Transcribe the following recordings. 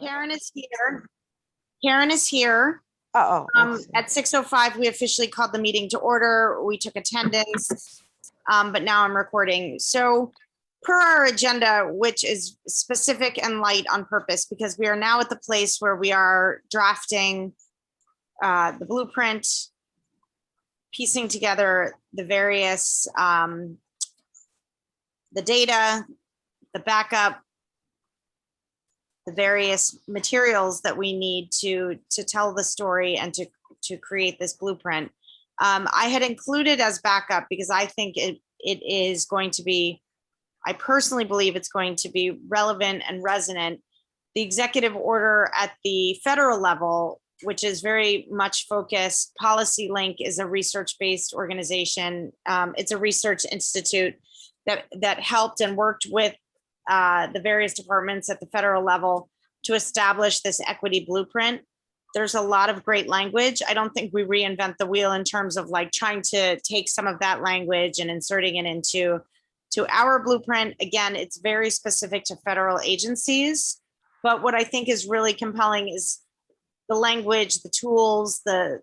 Karen is here. Karen is here. At 6:05, we officially called the meeting to order. We took attendance, but now I'm recording. So per our agenda, which is specific and light on purpose, because we are now at the place where we are drafting the blueprint, piecing together the various, the data, the backup, the various materials that we need to tell the story and to create this blueprint. I had included as backup because I think it is going to be, I personally believe it's going to be relevant and resonant. The executive order at the federal level, which is very much focused, Policy Link is a research-based organization. It's a research institute that helped and worked with the various departments at the federal level to establish this equity blueprint. There's a lot of great language. I don't think we reinvent the wheel in terms of like trying to take some of that language and inserting it into our blueprint. Again, it's very specific to federal agencies. But what I think is really compelling is the language, the tools, the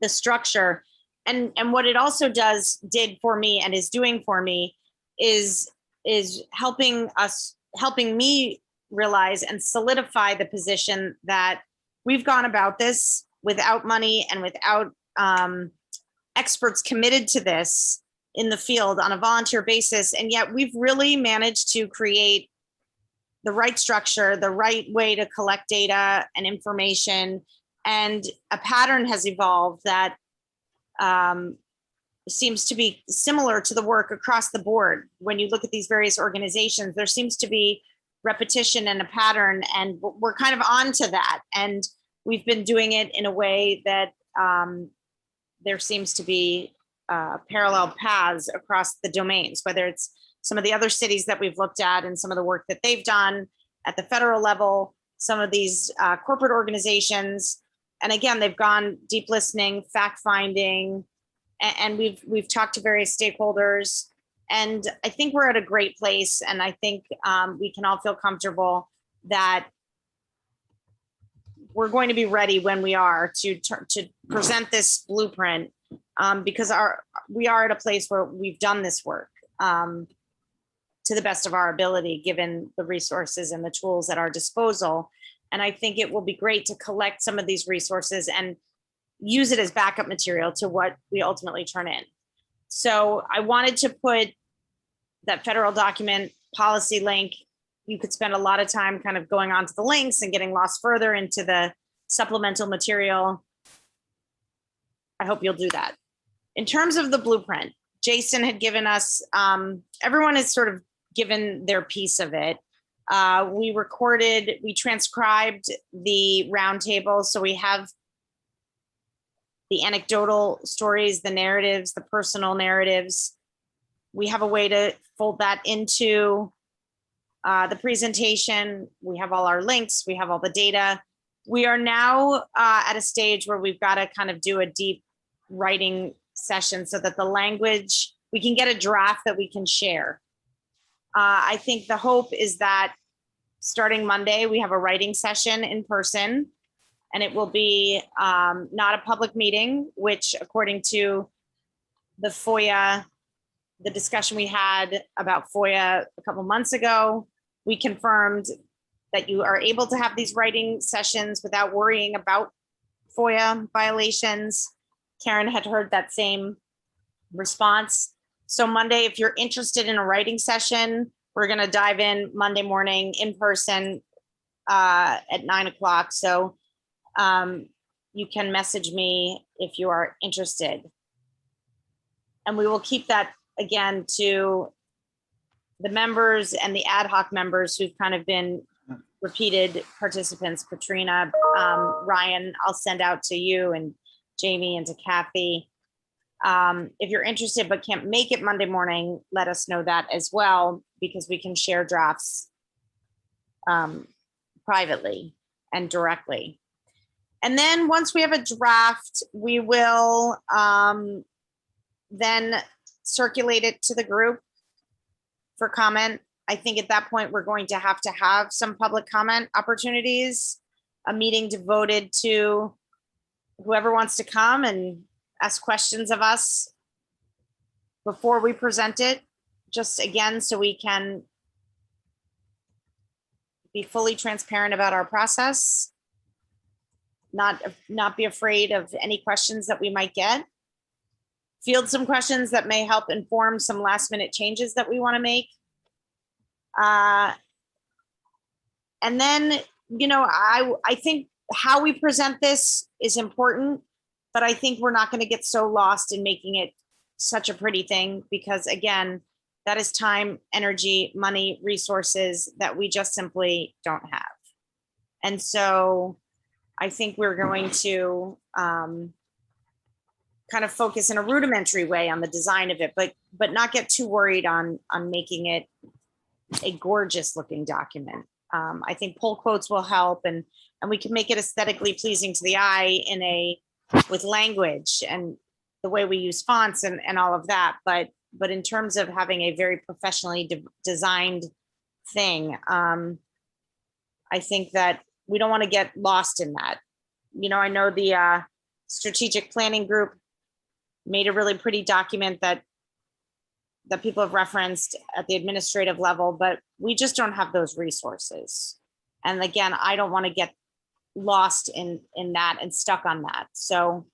structure. And what it also did for me and is doing for me is helping me realize and solidify the position that we've gone about this without money and without experts committed to this in the field on a volunteer basis. And yet we've really managed to create the right structure, the right way to collect data and information. And a pattern has evolved that seems to be similar to the work across the board. When you look at these various organizations, there seems to be repetition and a pattern, and we're kind of on to that. And we've been doing it in a way that there seems to be parallel paths across the domains, whether it's some of the other cities that we've looked at and some of the work that they've done at the federal level, some of these corporate organizations. And again, they've gone deep listening, fact finding, and we've talked to various stakeholders. And I think we're at a great place. And I think we can all feel comfortable that we're going to be ready when we are to present this blueprint, because we are at a place where we've done this work to the best of our ability, given the resources and the tools at our disposal. And I think it will be great to collect some of these resources and use it as backup material to what we ultimately turn in. So I wanted to put that federal document, Policy Link. You could spend a lot of time kind of going onto the links and getting lost further into the supplemental material. I hope you'll do that. In terms of the blueprint, Jason had given us, everyone has sort of given their piece of it. We transcribed the roundtable. So we have the anecdotal stories, the narratives, the personal narratives. We have a way to fold that into the presentation. We have all our links. We have all the data. We are now at a stage where we've got to kind of do a deep writing session so that the language, we can get a draft that we can share. I think the hope is that starting Monday, we have a writing session in person, and it will be not a public meeting, which according to the FOIA, the discussion we had about FOIA a couple months ago, we confirmed that you are able to have these writing sessions without worrying about FOIA violations. Karen had heard that same response. So Monday, if you're interested in a writing session, we're going to dive in Monday morning in person at 9 o'clock. So you can message me if you are interested. And we will keep that again to the members and the ad hoc members who've kind of been repeated participants. Katrina, Ryan, I'll send out to you, and Jamie, and to Kathy. If you're interested but can't make it Monday morning, let us know that as well, because we can share drafts privately and directly. And then once we have a draft, we will then circulate it to the group for comment. I think at that point, we're going to have some public comment opportunities, a meeting devoted to whoever wants to come and ask questions of us before we present it, just again, so we can be fully transparent about our process, not be afraid of any questions that we might get, field some questions that may help inform some last minute changes that we want to make. And then, you know, I think how we present this is important, but I think we're not going to get so lost in making it such a pretty thing, because again, that is time, energy, money, resources that we just simply don't have. And so I think we're going to kind of focus in a rudimentary way on the design of it, but not get too worried on making it a gorgeous looking document. I think pull quotes will help, and we can make it aesthetically pleasing to the eye with language and the way we use fonts and all of that. But in terms of having a very professionally designed thing, I think that we don't want to get lost in that. You know, I know the strategic planning group made a really pretty document that people have referenced at the administrative level, but we just don't have those resources. And again, I don't want to get lost in that and stuck on that. So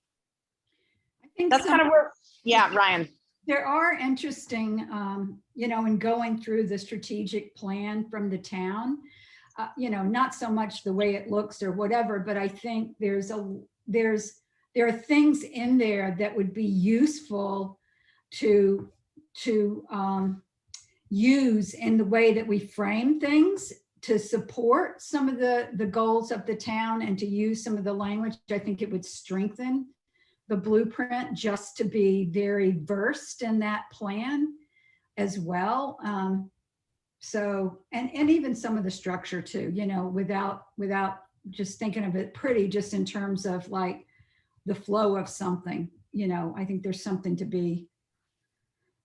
I think that's kind of where, yeah, Ryan. There are interesting, you know, in going through the strategic plan from the town, you know, not so much the way it looks or whatever, but I think there are things in there that would be useful to use in the way that we frame things to support some of the goals of the town, and to use some of the language. I think it would strengthen the blueprint just to be very versed in that plan as well. So, and even some of the structure too, you know, without just thinking of it pretty, just in terms of like the flow of something, you know, I think there's something to be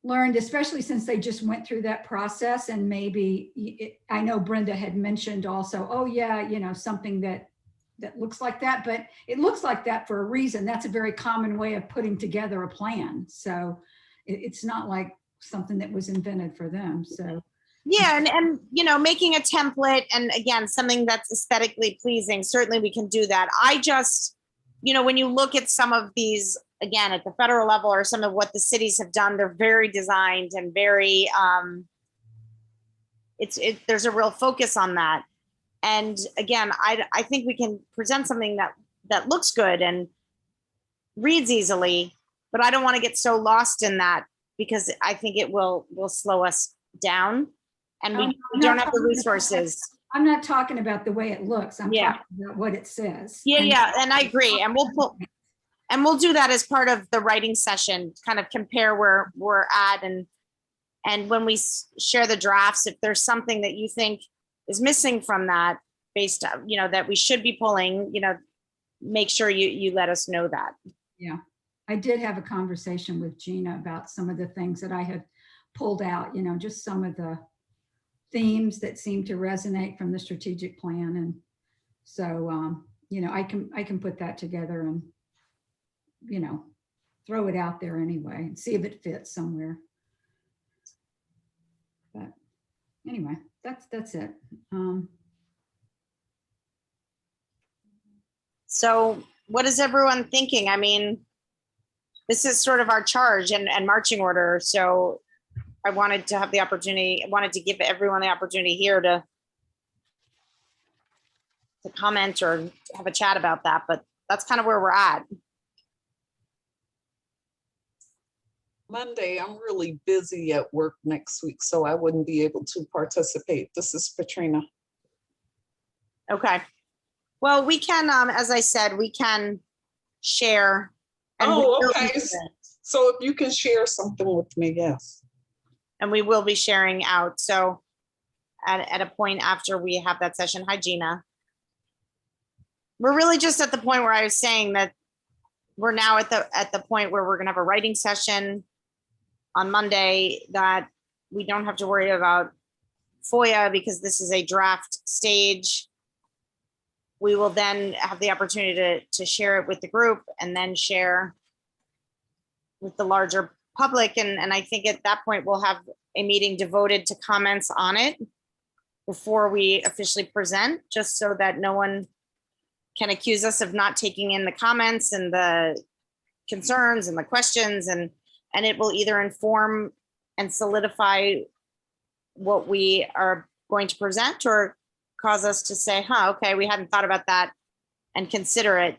learned, especially since they just went through that process. And maybe I know Brenda had mentioned also, oh yeah, you know, something that looks like that, but it looks like that for a reason. That's a very common way of putting together a plan. So it's not like something that was invented for them. So yeah, and you know, making a template, and again, something that's aesthetically pleasing, certainly we can do that. I just, you know, when you look at some of these, again, at the federal level, or some of what the cities have done, they're very designed and very, there's a real focus on that. And again, I think we can present something that looks good and reads easily, but I don't want to get so lost in that, because I think it will slow us down, and we don't have the resources. I'm not talking about the way it looks. I'm talking about what it says. Yeah, and I agree. And we'll do that as part of the writing session, kind of compare where we're at, and when we share the drafts, if there's something that you think is missing from that, based on, you know, that we should be pulling, you know, make sure you let us know that. Yeah, I did have a conversation with Gina about some of the things that I had pulled out, you know, just some of the themes that seem to resonate from the strategic plan. And so, you know, I can put that together and, you know, throw it out there anyway and see if it fits somewhere. But anyway, that's it. So what is everyone thinking? I mean, this is sort of our charge and marching order. So I wanted to have the opportunity, I wanted to give everyone the opportunity here to comment or have a chat about that, but that's kind of where we're at. Monday, I'm really busy at work next week, so I wouldn't be able to participate. This is Katrina. Okay. Well, we can, as I said, we can share. And okay. So if you can share something with me, yes. And we will be sharing out. So at a point after we have that session, hi, Gina. We're really just at the point where I was saying that we're now at the point where we're going to have a writing session on Monday, that we don't have to worry about FOIA, because this is a draft stage. We will then have the opportunity to share it with the group and then share with the larger public. And I think at that point, we'll have a meeting devoted to comments on it before we officially present, just so that no one can accuse us of not taking in the comments and the concerns and the questions, and it will either inform and solidify what we are going to present or cause us to say, okay, we hadn't thought about that and consider it.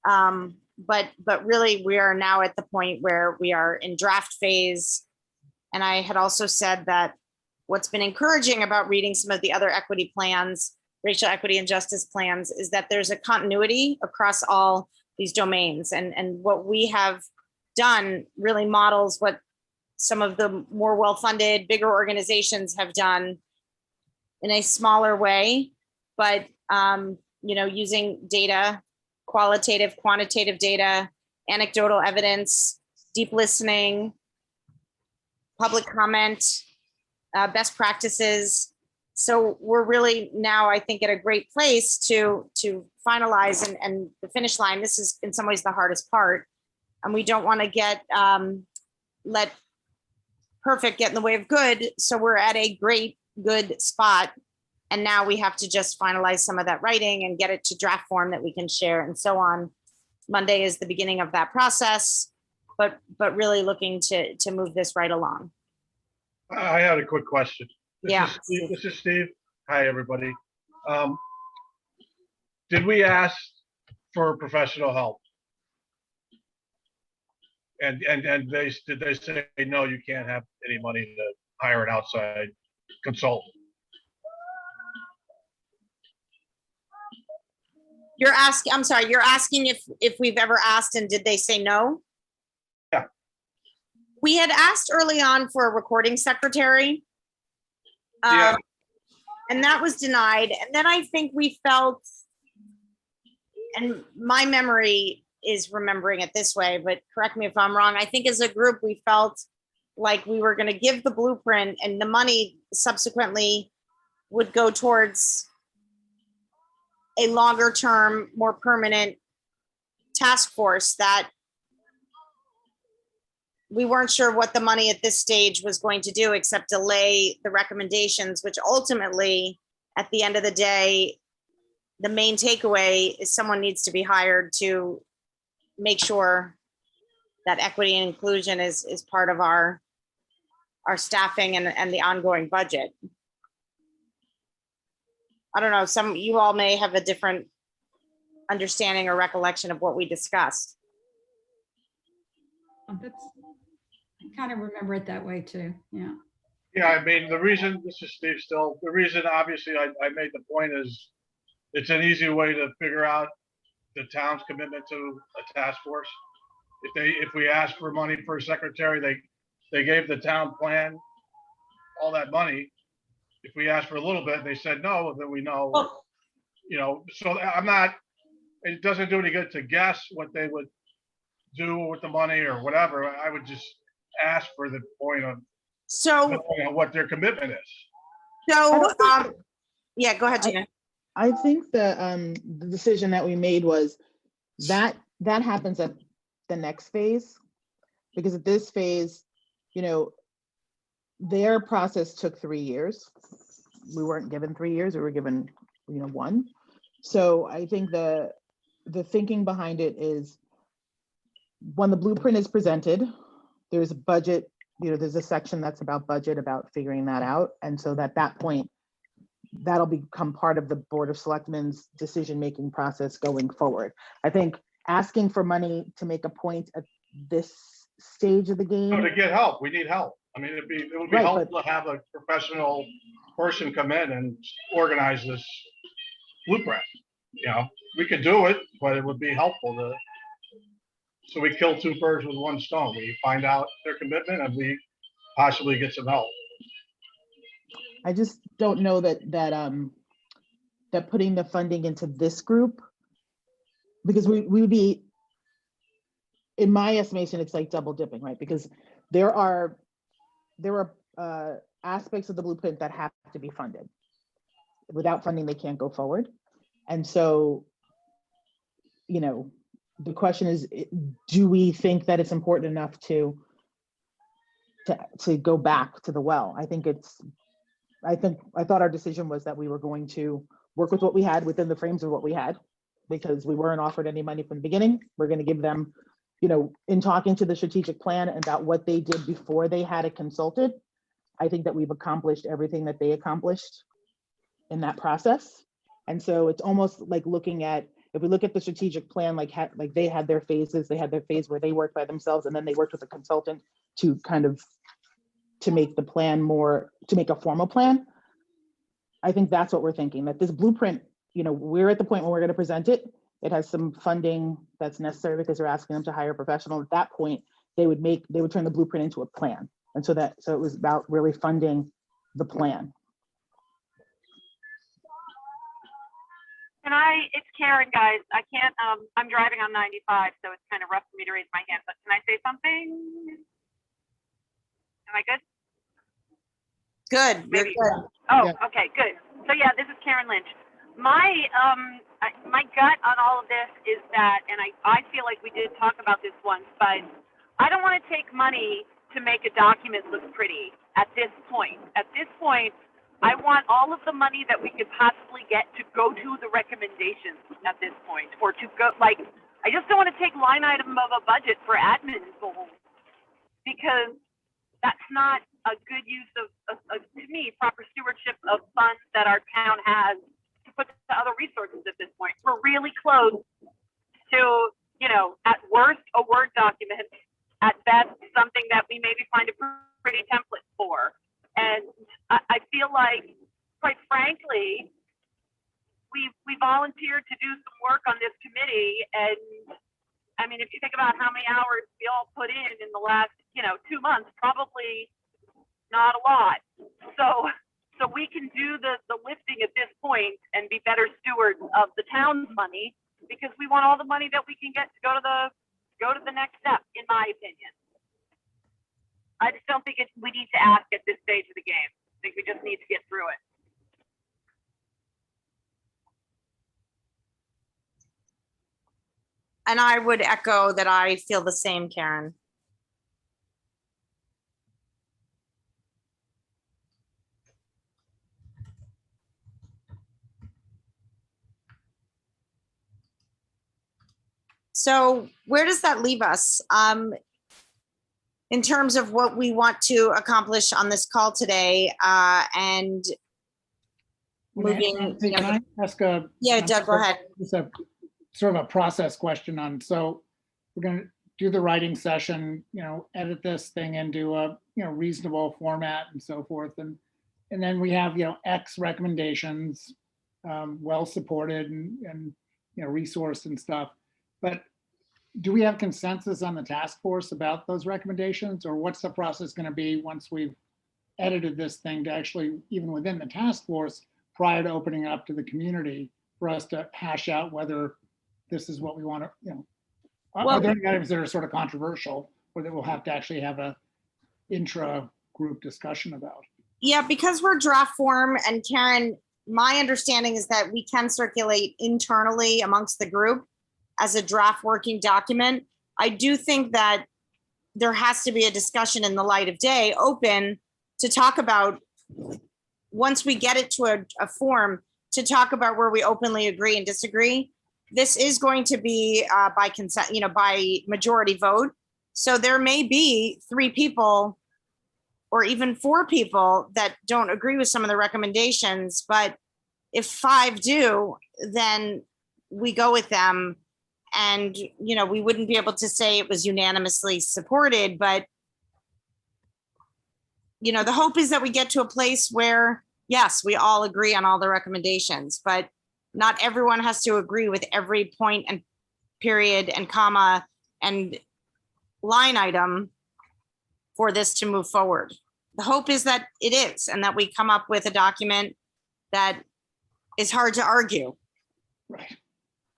But really, we are now at the point where we are in draft phase. And I had also said that what's been encouraging about reading some of the other equity plans, racial equity and justice plans, is that there's a continuity across all these domains. And what we have done really models what some of the more well-funded, bigger organizations have done in a smaller way, but using data, qualitative, quantitative data, anecdotal evidence, deep listening, public comment, best practices. So we're really now, I think, at a great place to finalize and the finish line. This is in some ways the hardest part. And we don't want to let perfect get in the way of good. So we're at a good spot. And now we have to just finalize some of that writing and get it to draft form that we can share and so on. Monday is the beginning of that process, but really looking to move this right along. I had a quick question. Yeah. This is Steve. Hi, everybody. Did we ask for professional help? And did they say, no, you can't have any money to hire an outside consultant? I'm sorry, you're asking if we've ever asked and did they say no? Yeah. We had asked early on for a recording secretary. Yeah. And that was denied. And then I think we felt, and my memory is remembering it this way, but correct me if I'm wrong. I think as a group, we felt like we were going to give the blueprint and the money subsequently would go towards a longer term, more permanent task force that we weren't sure what the money at this stage was going to do except delay the recommendations, which ultimately, at the end of the day, the main takeaway is someone needs to be hired to make sure that equity and inclusion is part of our staffing and the ongoing budget. I don't know, you all may have a different understanding or recollection of what we discussed. I kind of remember it that way too. Yeah. Yeah, I mean, the reason, this is Steve still, the reason obviously I made the point is it's an easy way to figure out the town's commitment to a task force. If we ask for money for a secretary, they gave the town plan all that money. If we asked for a little bit, they said no, then we know, so it doesn't do any good to guess what they would do with the money or whatever. I would just ask for the point of what their commitment is. So, yeah, go ahead, Gina. I think the decision that we made was that happens at the next phase, because at this phase, their process took 3 years. We weren't given 3 years, we were given, 1. So I think the thinking behind it is when the blueprint is presented, there's a budget, there's a section that's about budget, about figuring that out. And so at that point, that'll become part of the Board of Selectmen's decision-making process going forward. I think asking for money to make a point at this stage of the game. So to get help, we need help. I mean, it would be helpful to have a professional person come in and organize this blueprint. We could do it, but it would be helpful so we kill 2 birds with 1 stone. We find out their commitment and we possibly get some help. I just don't know that putting the funding into this group, because we would be, in my estimation, it's like double dipping, right? Because there are aspects of the blueprint that have to be funded. Without funding, they can't go forward. And so, you know, the question is, do we think that it's important enough to go back to the well? I thought our decision was that we were going to work with what we had within the frames of what we had, because we weren't offered any money from the beginning. We're going to give them, you know, in talking to the strategic plan about what they did before they had it consulted, I think that we've accomplished everything that they accomplished in that process. And so it's almost like looking at, if we look at the strategic plan, like they had their phases, they had their phase where they worked by themselves, and then they worked with a consultant to kind of, to make the plan more, to make a formal plan. I think that's what we're thinking, that this blueprint, you know, we're at the point where we're going to present it. It has some funding that's necessary because we're asking them to hire a professional. At that point, they would turn the blueprint into a plan. And so it was about really funding the plan. It's Karen, guys. I can't, I'm driving on 95, so it's kind of rough for me to raise my hand, but can I say something? Am I good? Good, you're Maybe. good. Oh, Yeah. okay, good. So yeah, this is Karen Lynch. My gut on all of this is that, and I feel like we did talk about this once, but I don't want to take money to make a document look pretty at this point. At this point, I want all of the money that we could possibly get to go to the recommendations at this point, or to go, like, I just don't want to take line item of a budget for admin goals, because that's not a good use of, to me, proper stewardship of funds that our town has to put to other resources at this point. We're really close to, you know, at worst, a Word document, at best, something that we maybe find a pretty template for. And I feel like, quite frankly, we volunteered to do some work on this committee. And I mean, if you think about how many hours we all put in the last, 2 months, probably not a lot. So we can do the lifting at this point and be better stewards of the town's money, because we want all the money that we can get to go to the next step, in my opinion. I just don't think we need to ask at this stage of the game. I think we just need to get through it. And I would echo that. I feel the same, Karen. So where does that leave us? In terms of what we want to accomplish on this call today, and moving. Hey, can I ask Yeah, Doug, go ahead. Just a sort of a process question on, so we're going to do the writing session, edit this thing into a, reasonable format and so forth. And then we have, X recommendations, well supported and resourced and stuff. But do we have consensus on the task force about those recommendations, or what's the process going to be once we've edited this thing to actually, even within the task force, prior to opening it up to the community, for us to hash out whether this is what we want to, are there any items that are sort of controversial, or that we'll have to actually have a intra-group discussion about? Yeah, because we're draft form, and Karen, my understanding is that we can circulate internally amongst the group as a draft working document. I do think that there has to be a discussion in the light of day, open to talk about, once we get it to a form, to talk about where we openly agree and disagree. This is going to be by consent, by majority vote. So there may be 3 people or even 4 people that don't agree with some of the recommendations, but if 5 do, then we go with them. And, we wouldn't be able to say it was unanimously supported, but, the hope is that we get to a place where, yes, we all agree on all the recommendations, but not everyone has to agree with every point and period and comma and line item for this to move forward. The hope is that it is, and that we come up with a document that is hard to argue. Right.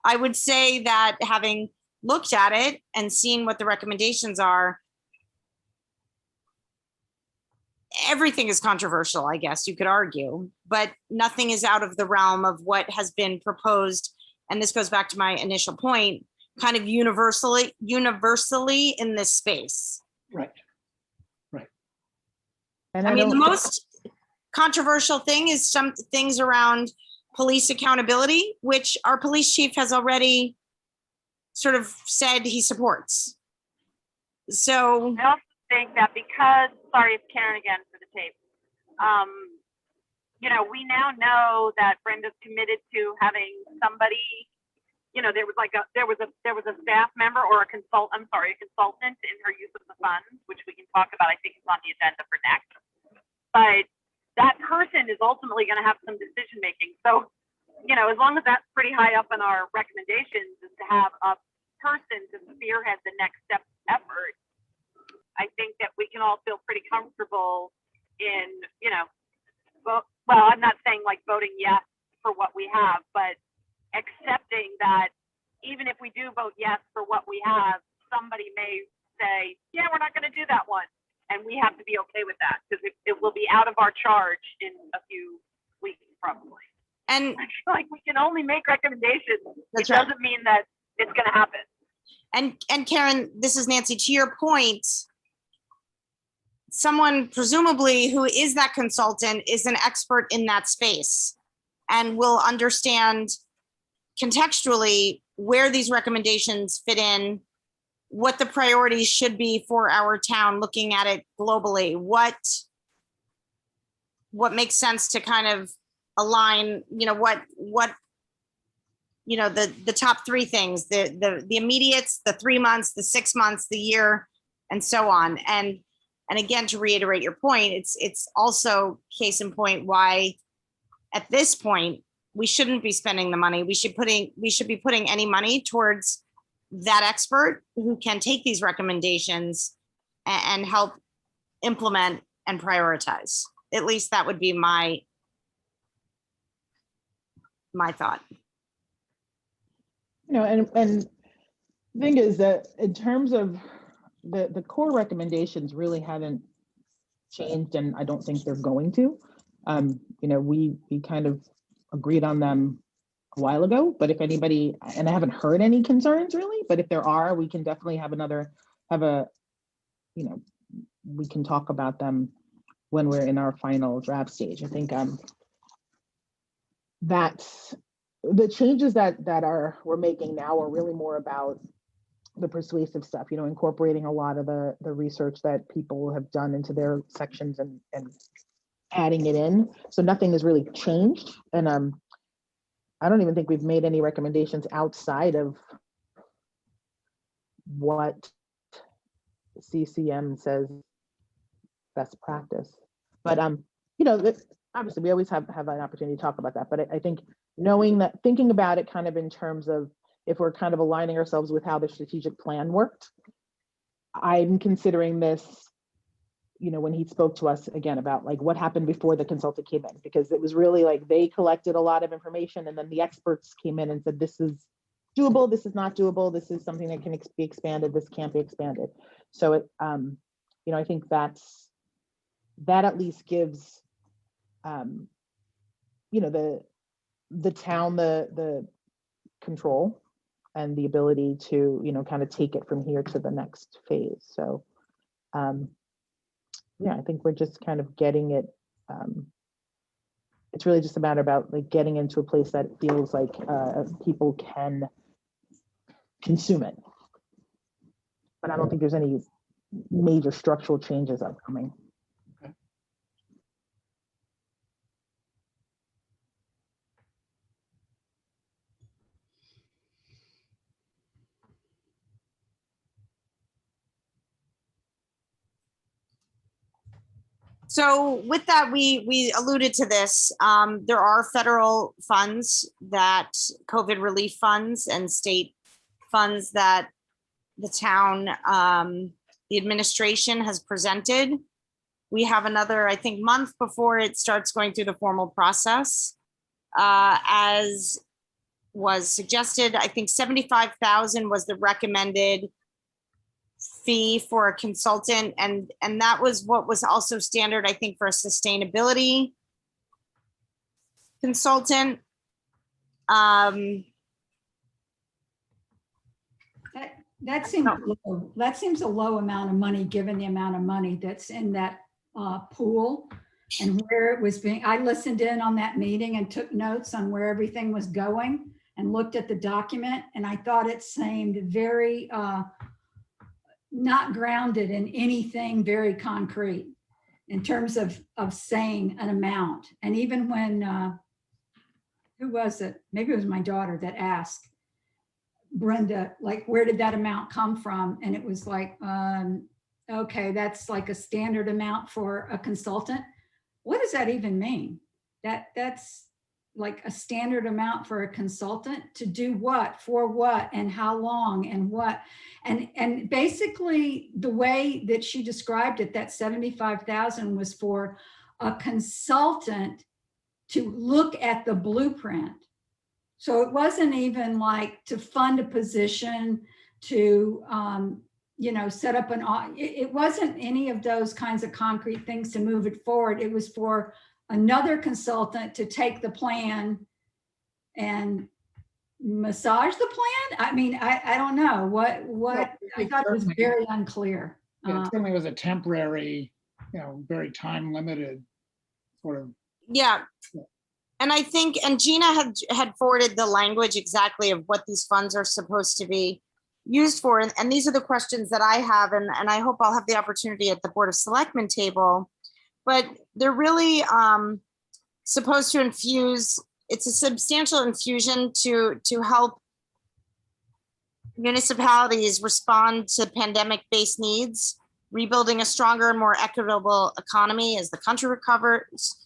I would say that, having looked at it and seen what the recommendations are, everything is controversial, I guess you could argue, but nothing is out of the realm of what has been proposed. And this goes back to my initial point, kind of universally in this space. Right. And I mean, the don't- most controversial thing is some things around police accountability, which our police chief has already sort of said he supports. So, I also think that because, sorry, it's Karen again for the tape. You know, we now know that Brenda's committed to having somebody, you know, there was a staff member or a consultant in her use of the funds, which we can talk about. I think it's on the agenda for next. But that person is ultimately going to have some decision making. So, you know, as long as that's pretty high up in our recommendations, is to have a person to spearhead the next step effort. I think that we can all feel pretty comfortable in, you know, well, I'm not saying like voting yes for what we have, but accepting that even if we do vote yes for what we have, somebody may say, yeah, we're not going to do that one. And we have to be okay with that because it will be out of our charge in a few weeks, probably. and I feel like we can only make recommendations. That's It right. doesn't mean that it's going to happen. And Karen, this is Nancy, to your point, someone presumably who is that consultant is an expert in that space and will understand contextually where these recommendations fit in, what the priorities should be for our town, looking at it globally, what makes sense to kind of align, you know, the top three things, the immediates, the 3 months, the 6 months, the year, and so on. And again, to reiterate your point, it's also case in point why at this point, we shouldn't be spending the money. We should be putting any money towards that expert who can take these recommendations and help implement and prioritize. At least that would be my thought. You know, and the thing is that in terms of the core recommendations really haven't changed, and I don't think they're going to. You know, we kind of agreed on them a while ago, but if anybody, and I haven't heard any concerns really, but if there are, we can definitely we can talk about them when we're in our final draft stage. I think that's the changes that we're making now are really more about the persuasive stuff, you know, incorporating a lot of the research that people have done into their sections and adding it in. So nothing has really changed. And I don't even think we've made any recommendations outside of what CCM says best practice. But you know, obviously we always have an opportunity to talk about that. But I think thinking about it kind of in terms of if we're kind of aligning ourselves with how the strategic plan worked, I'm considering this, you know, when he spoke to us again about like what happened before the consultant came in, because it was really like they collected a lot of information and then the experts came in and said, this is doable, this is not doable, this is something that can be expanded, this can't be expanded. So it, you know, I think that at least gives, you know, the town the control and the ability to, you know, kind of take it from here to the next phase. So yeah, I think we're just kind of getting it. It's really just a matter about like getting into a place that feels like people can consume it. But I don't think there's any major structural changes upcoming. So with that, we alluded to this. There are federal funds that COVID relief funds and state funds that the town, the administration has presented. We have another, I think, month before it starts going through the formal process. As was suggested, I think 75,000 was the recommended fee for a consultant, and that was what was also standard, I think, for a sustainability consultant. That seems a low amount of money, given the amount of money that's in that pool and where it was being. I listened in on that meeting and took notes on where everything was going and looked at the document, and I thought it seemed very not grounded in anything very concrete in terms of saying an amount. And even when who was it? Maybe it was my daughter that asked Brenda, like, where did that amount come from? And it was like, okay, that's like a standard amount for a consultant. What does that even mean? That's like a standard amount for a consultant to do what, for what, and how long, and what? And basically the way that she described it, that 75,000 was for a consultant to look at the blueprint. So it wasn't even like to fund a position, to set up it wasn't any of those kinds of concrete things to move it forward. It was for another consultant to take the plan and massage the plan. I mean, I don't know what I thought it was very unclear. It certainly was a temporary, very time limited sort of. Yeah. And I think, and Gina had forwarded the language exactly of what these funds are supposed to be used for. And these are the questions that I have, and I hope I'll have the opportunity at the Board of Selectmen table. But they're really supposed to infuse, it's a substantial infusion to help municipalities respond to pandemic-based needs, rebuilding a stronger and more equitable economy as the country recovers.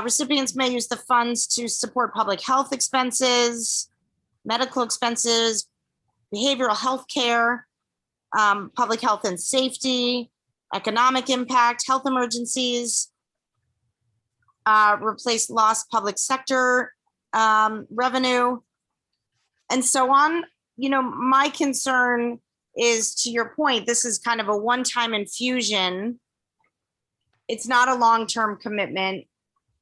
Recipients may use the funds to support public health expenses, medical expenses, behavioral health care, public health and safety, economic impact, health emergencies, replace lost public sector revenue, and so on. My concern is, to your point, this is kind of a one-time infusion. It's not a long-term commitment.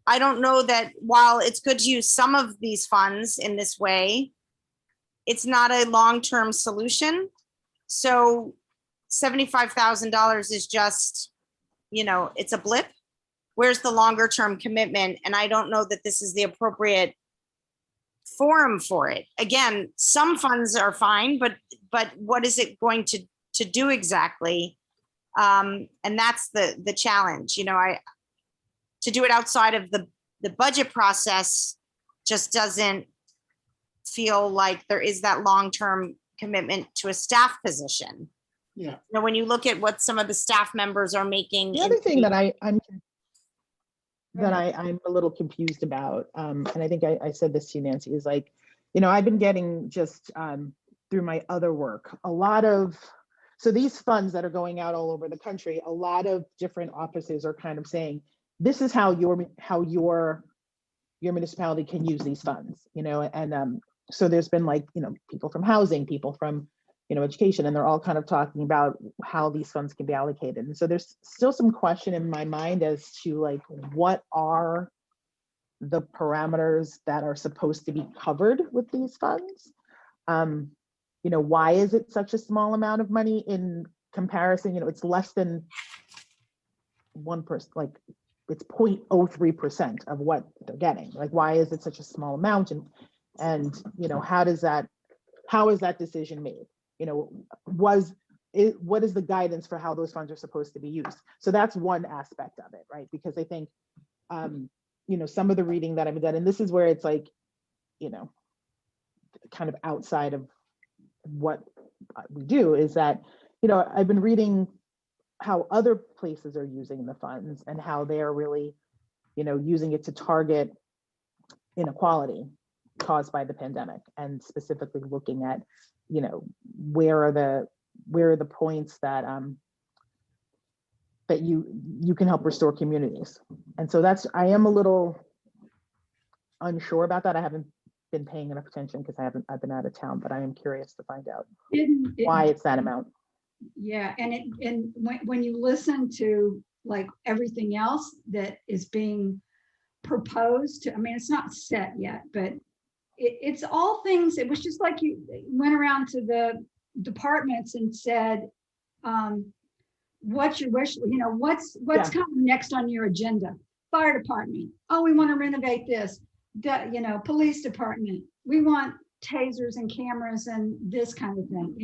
I don't know that while it's good to use some of these funds in this way, it's not a long-term solution. So $75,000 is just, it's a blip. Where's the longer term commitment? And I don't know that this is the appropriate forum for it. Again, some funds are fine, but what is it going to do exactly? And that's the challenge. To do it outside of the budget process just doesn't feel like there is that long-term commitment to a staff position. Yeah. When you look at what some of the staff members are making. The other thing that I'm a little confused about, and I think I said this to you, Nancy, is like, I've been getting just through my other work, so these funds that are going out all over the country, a lot of different offices are kind of saying, this is how your municipality can use these funds, and so there's been people from housing, people from education, and they're all kind of talking about how these funds can be allocated. And so there's still some question in my mind as to what are the parameters that are supposed to be covered with these funds. Why is it such a small amount of money in comparison? It's less than 1%, it's 0.03% of what they're getting. Why is it such a small amount? And how is that decision made? What is the guidance for how those funds are supposed to be used? So that's one aspect of it, right? Because I think, some of the reading that I've done, and this is where it's kind of outside of what we do, is that, I've been reading how other places are using the funds and how they are really, using it to target inequality caused by the pandemic, and specifically looking at, where are the points that that you can help restore communities. And so I am a little unsure about that. I haven't been paying enough attention because I've been out of town, but I am curious to find out why it's that amount. Yeah, and when you listen to like everything else that is being proposed, I mean, it's not set yet, but it's all things, it was just like you went around to the departments and said, what's your wish, what's Yeah. coming next on your agenda? Fire department, oh, we want to renovate this. Police department, we want tasers and cameras and this kind of thing,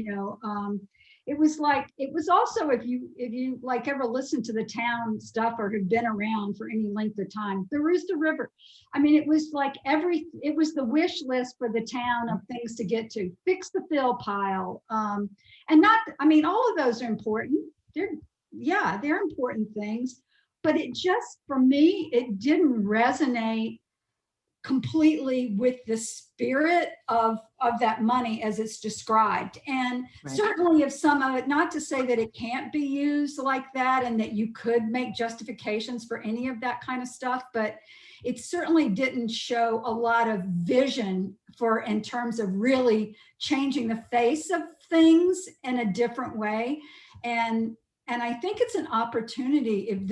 it was also, if you like ever listened to the town stuff or have been around for any length of time, the Rooster River. I mean, it was like it was the wish list for the town of things to get to, fix the fill pile. And all of those are important. They're important things, but it just, for me, it didn't resonate completely with the spirit of that money as it's described. And Right. certainly if some of it, not to say that it can't be used like that and that you could make justifications for any of that kind of stuff, but it certainly didn't show a lot of vision in terms of really changing the face of things in a different way. And I think it's an opportunity if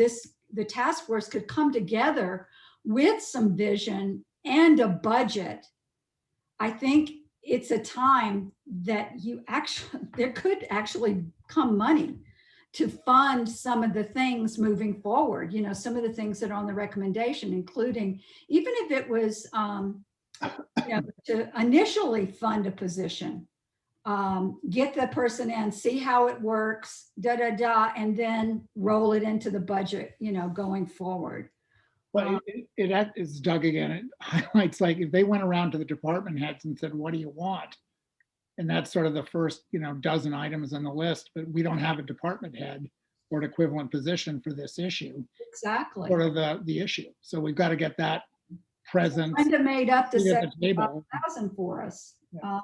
the task force could come together with some vision and a budget. I think it's a time that there could actually come money to fund some of the things moving forward, some of the things that are on the recommendation, including, even if it was, to initially fund a position, get the person in, see how it works, and then roll it into the budget, going forward. Well, it is Doug again. It highlights, like, if they went around to the department heads and said, what do you want? And that's sort of the first, dozen items on the list, but we don't have a department head or an equivalent position for this issue. Exactly. Sort of the issue. So we've got to get that present. Kind of made up the seat at the table. 75,000 for us. Yeah.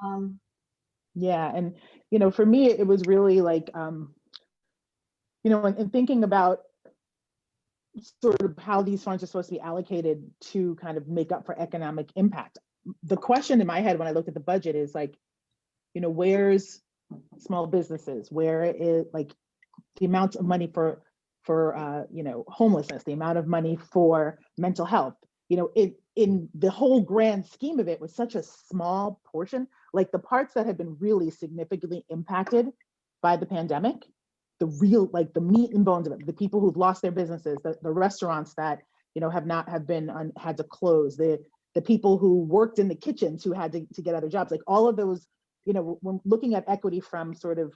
Yeah. And, for me, it was really like, in thinking about sort of how these funds are supposed to be allocated to kind of make up for economic impact. The question in my head when I looked at the budget is like, where's small businesses? Where is like the amount of money for homelessness, the amount of money for mental health, in the whole grand scheme of it was such a small portion, like the parts that have been really significantly impacted by the pandemic, the real, like the meat and bones of it, the people who've lost their businesses, the restaurants that, had to close, the people who worked in the kitchens who had to get other jobs, like all of those, when looking at equity from sort of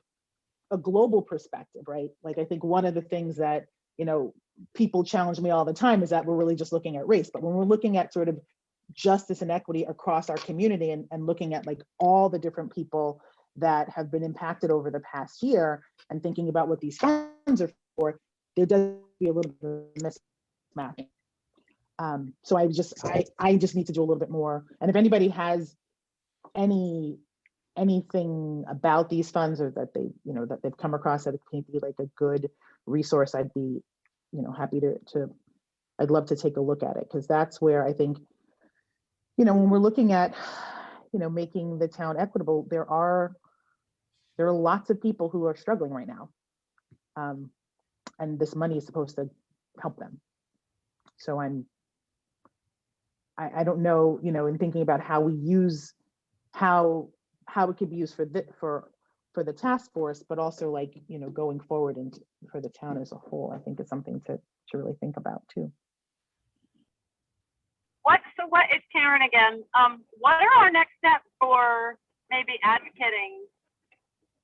a global perspective, right? Like, I think one of the things that, people challenge me all the time is that we're really just looking at race. But when we're looking at sort of justice and equity across our community and looking at like all the different people that have been impacted over the past year and thinking about what these funds are for, there does be a little bit of mismatch. So I just need to do a little bit more. And if anybody has anything about these funds or that they, that they've come across that can be like a good resource, I'd be, happy I'd love to take a look at it, because that's where I think, when we're looking at, making the town equitable, there are lots of people who are struggling right now. And this money is supposed to help them. So I don't know, in thinking about how we use, how it could be used for the task force, but also like, going forward and for the town as a whole, I think it's something to really think about too. It's Karen again. What are our next steps for maybe advocating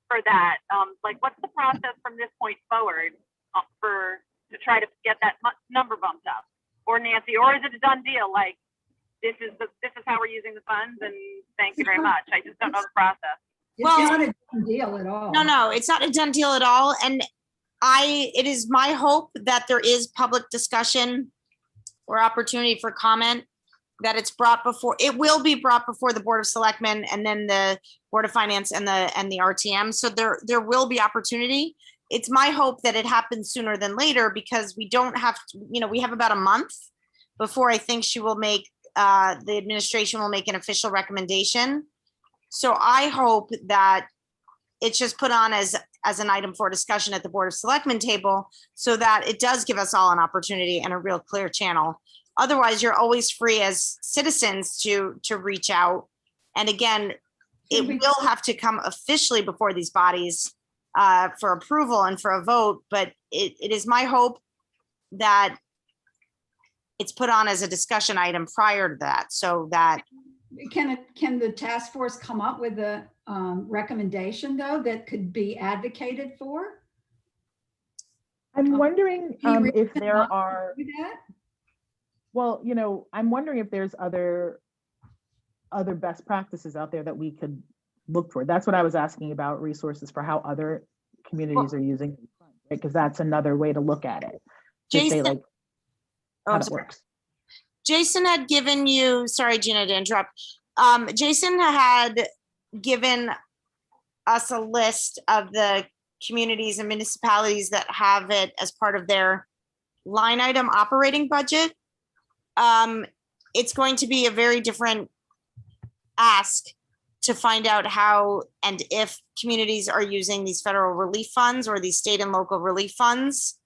for that? Like, what's the process from this point forward to try to get that number bumped up? Or Nancy, or is it a done deal? Like, this is how we're using the funds, and thank you very much. I just don't know the process. It's not a done deal at all. No, it's not a done deal at all. And it is my hope that there is public discussion or opportunity for comment, that it will be brought before the Board of Selectmen and then the Board of Finance and the RTM. So there will be opportunity. It's my hope that it happens sooner than later, because we don't have to, we have about a month before I think she will make, the administration will make an official recommendation. So I hope that it's just put on as as an item for discussion at the Board of Selectmen table so that it does give us all an opportunity and a real clear channel. Otherwise, you're always free as citizens to reach out. And again, it will have to come officially before these bodies for approval and for a vote, but it is my hope that it's put on as a discussion item prior to that, so that Can the task force come up with a recommendation though that could be advocated for? I'm wondering Any if reason there not to are, do that? well, I'm wondering if there's other best practices out there that we could look for. That's what I was asking about, resources for how other communities are using it, right? Because that's another way to look at it. To say Jason, like oh, how I'm it sorry. works. Jason had given you, sorry, Gina, to interrupt. Jason had given us a list of the communities and municipalities that have it as part of their line item operating budget. It's going to be a very different ask to find out how and if communities are using these federal relief funds or these state and local relief funds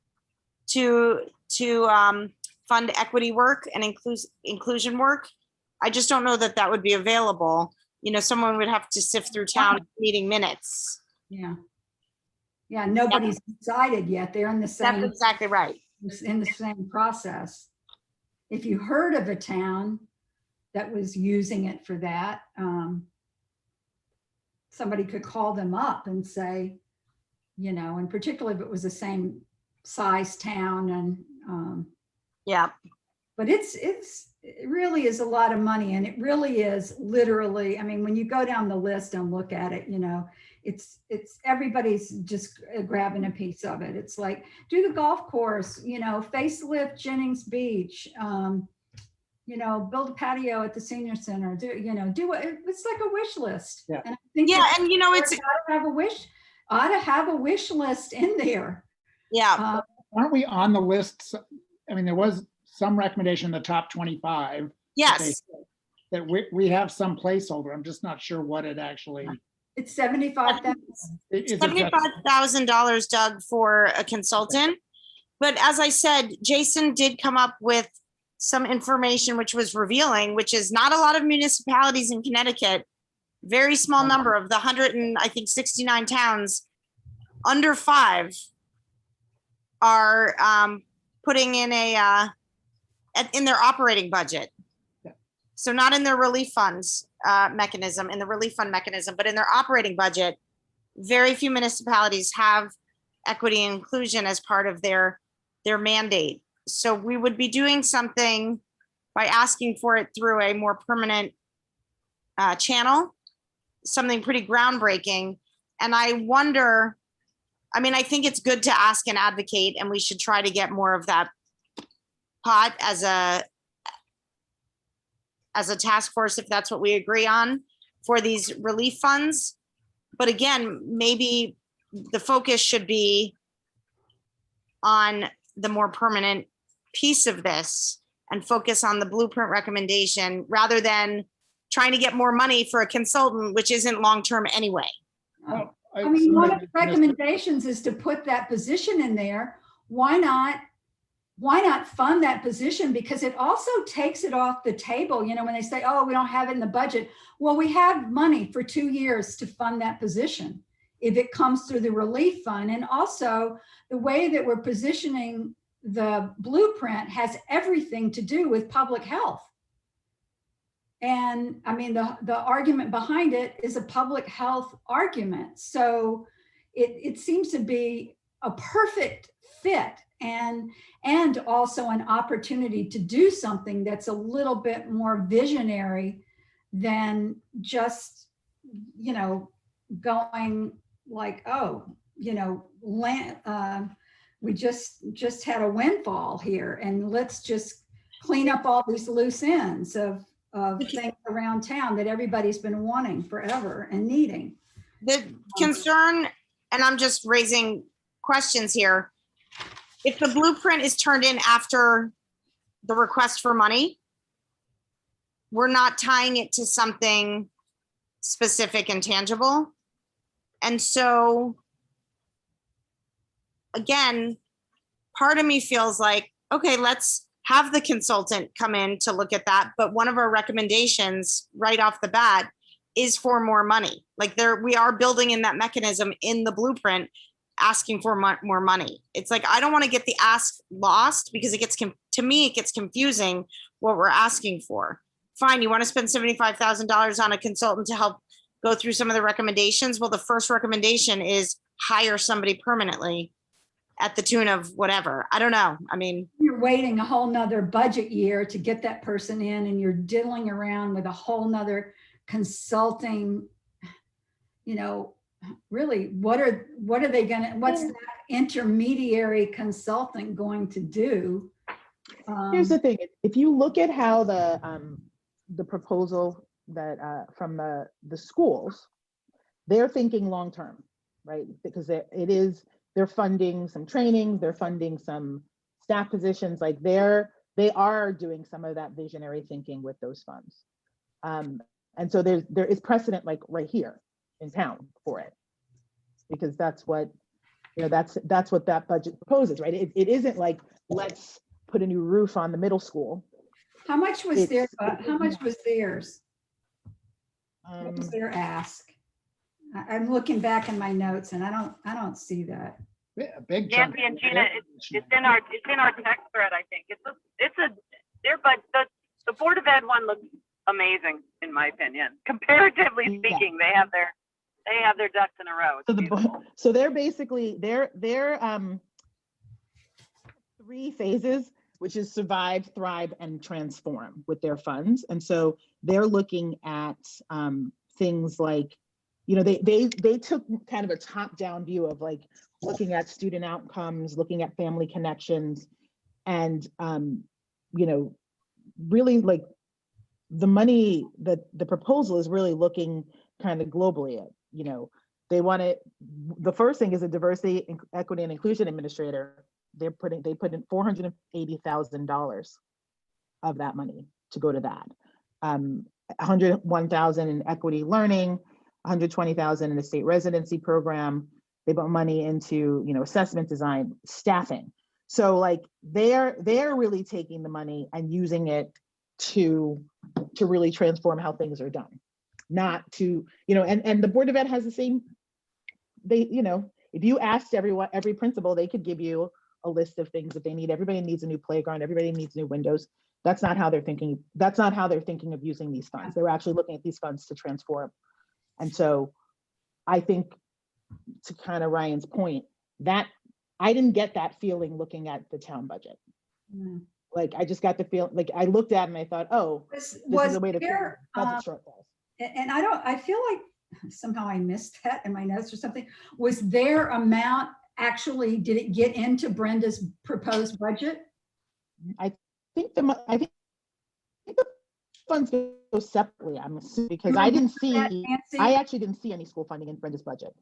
to fund equity work and inclusion work. I just don't know that that would be available. Someone would have to sift through town meeting minutes. Yeah. Yeah, nobody's decided yet. They're in the That's same, exactly right. in the same process. If you heard of a town that was using it for that, somebody could call them up and say, and particularly if it was the same size town and, Yeah. but it really is a lot of money, and it really is literally, I mean, when you go down the list and look at it, it's everybody's just grabbing a piece of it. It's like, do the golf course, facelift Jennings Beach, build a patio at the senior center, do what, it's like a wish list. Yeah. And I think Yeah, and it's ought to have a wish list in there. yeah. Aren't we on the list? I mean, there was some recommendation in the top 25. Yes. That we have some placeholder. I'm just not sure what it actually. It's 75,000. Is it just- $75,000, Doug, for a consultant. But as I said, Jason did come up with some information which was revealing, which is not a lot of municipalities in Connecticut, very small number of the 169 towns, under 5 are putting in in their operating budget. Yeah. So not in their relief funds mechanism, in the relief fund mechanism, but in their operating budget. Very few municipalities have equity and inclusion as part of their mandate. So we would be doing something by asking for it through a more permanent channel, something pretty groundbreaking. And I wonder, I think it's good to ask and advocate, and we should try to get more of that pot as a task force, if that's what we agree on for these relief funds. But again, maybe the focus should be on the more permanent piece of this and focus on the blueprint recommendation rather than trying to get more money for a consultant, which isn't long-term anyway. Oh, I mean, one of the recommendations is to put that position in there. Why not fund that position? Because it also takes it off the table. When they say, oh, we don't have it in the budget. Well, we have money for 2 years to fund that position if it comes through the relief fund. And also the way that we're positioning the blueprint has everything to do with public health. And I mean, the argument behind it is a public health argument. So it seems to be a perfect fit and also an opportunity to do something that's a little bit more visionary than just, going like, oh, we just had a windfall here, and let's just clean up all these loose ends of things around town that everybody's been wanting forever and needing. The concern, and I'm just raising questions here, if the blueprint is turned in after the request for money, we're not tying it to something specific and tangible. And so again, part of me feels like, okay, let's have the consultant come in to look at that. But one of our recommendations right off the bat is for more money. Like we are building in that mechanism in the blueprint, asking for more money. It's like, I don't want to get the ask lost because it gets, to me, it gets confusing what we're asking for. Fine, you want to spend $75,000 on a consultant to help go through some of the recommendations. Well, the first recommendation is hire somebody permanently at the tune of whatever. I don't know. I mean, You're waiting a whole nother budget year to get that person in, and you're diddling around with a whole nother consulting, really, what's that intermediary consultant going to do? Here's the thing, if you look at how the proposal that from the schools, they're thinking long-term, right? Because they're funding some trainings, they're funding some staff positions, like they are doing some of that visionary thinking with those funds. And so there is precedent like right here in town for it, because that's what, that's what that budget proposes, right? It isn't like, let's put a new roof on the middle school. How much was how much was theirs? What was Um, their ask? I'm looking back in my notes and I don't see that. A big chunk. Nancy and Gina, it's in our text thread, I think. The Board of Ed one looks amazing, in my opinion. Comparatively Yeah. speaking, they have their ducks in a row. It's So beautiful. so they're basically, they're 3 phases, which is survive, thrive, and transform with their funds. And so they're looking at things like, they took kind of a top-down view of like looking at student outcomes, looking at family connections, and really like the money that the proposal is really looking kind of globally at, they want it. The first thing is a diversity, equity, and inclusion administrator. They put in $480,000 of that money to go to that. 101,000 in equity learning, 120,000 in the state residency program. They put money into, assessment design, staffing. So like they're really taking the money and using it to really transform how things are done. Not to, and the Board of Ed has the same, if you asked every principal, they could give you a list of things that they need. Everybody needs a new playground, everybody needs new windows. That's not how they're thinking. That's not how they're thinking of using these funds. They're actually looking at these funds to transform. And so I think, to kind of Ryan's point, that I didn't get that feeling looking at the town budget. Mm. Like I just got the feel, like I looked at it and I thought, oh, this is a way to fill budget shortfalls. And I feel like somehow I missed that in my notes or something. Was their amount actually, did it get into Brenda's proposed budget? I think the funds go separately, I'm assuming, because I didn't see, Nancy? I actually didn't see any school funding in Brenda's budget.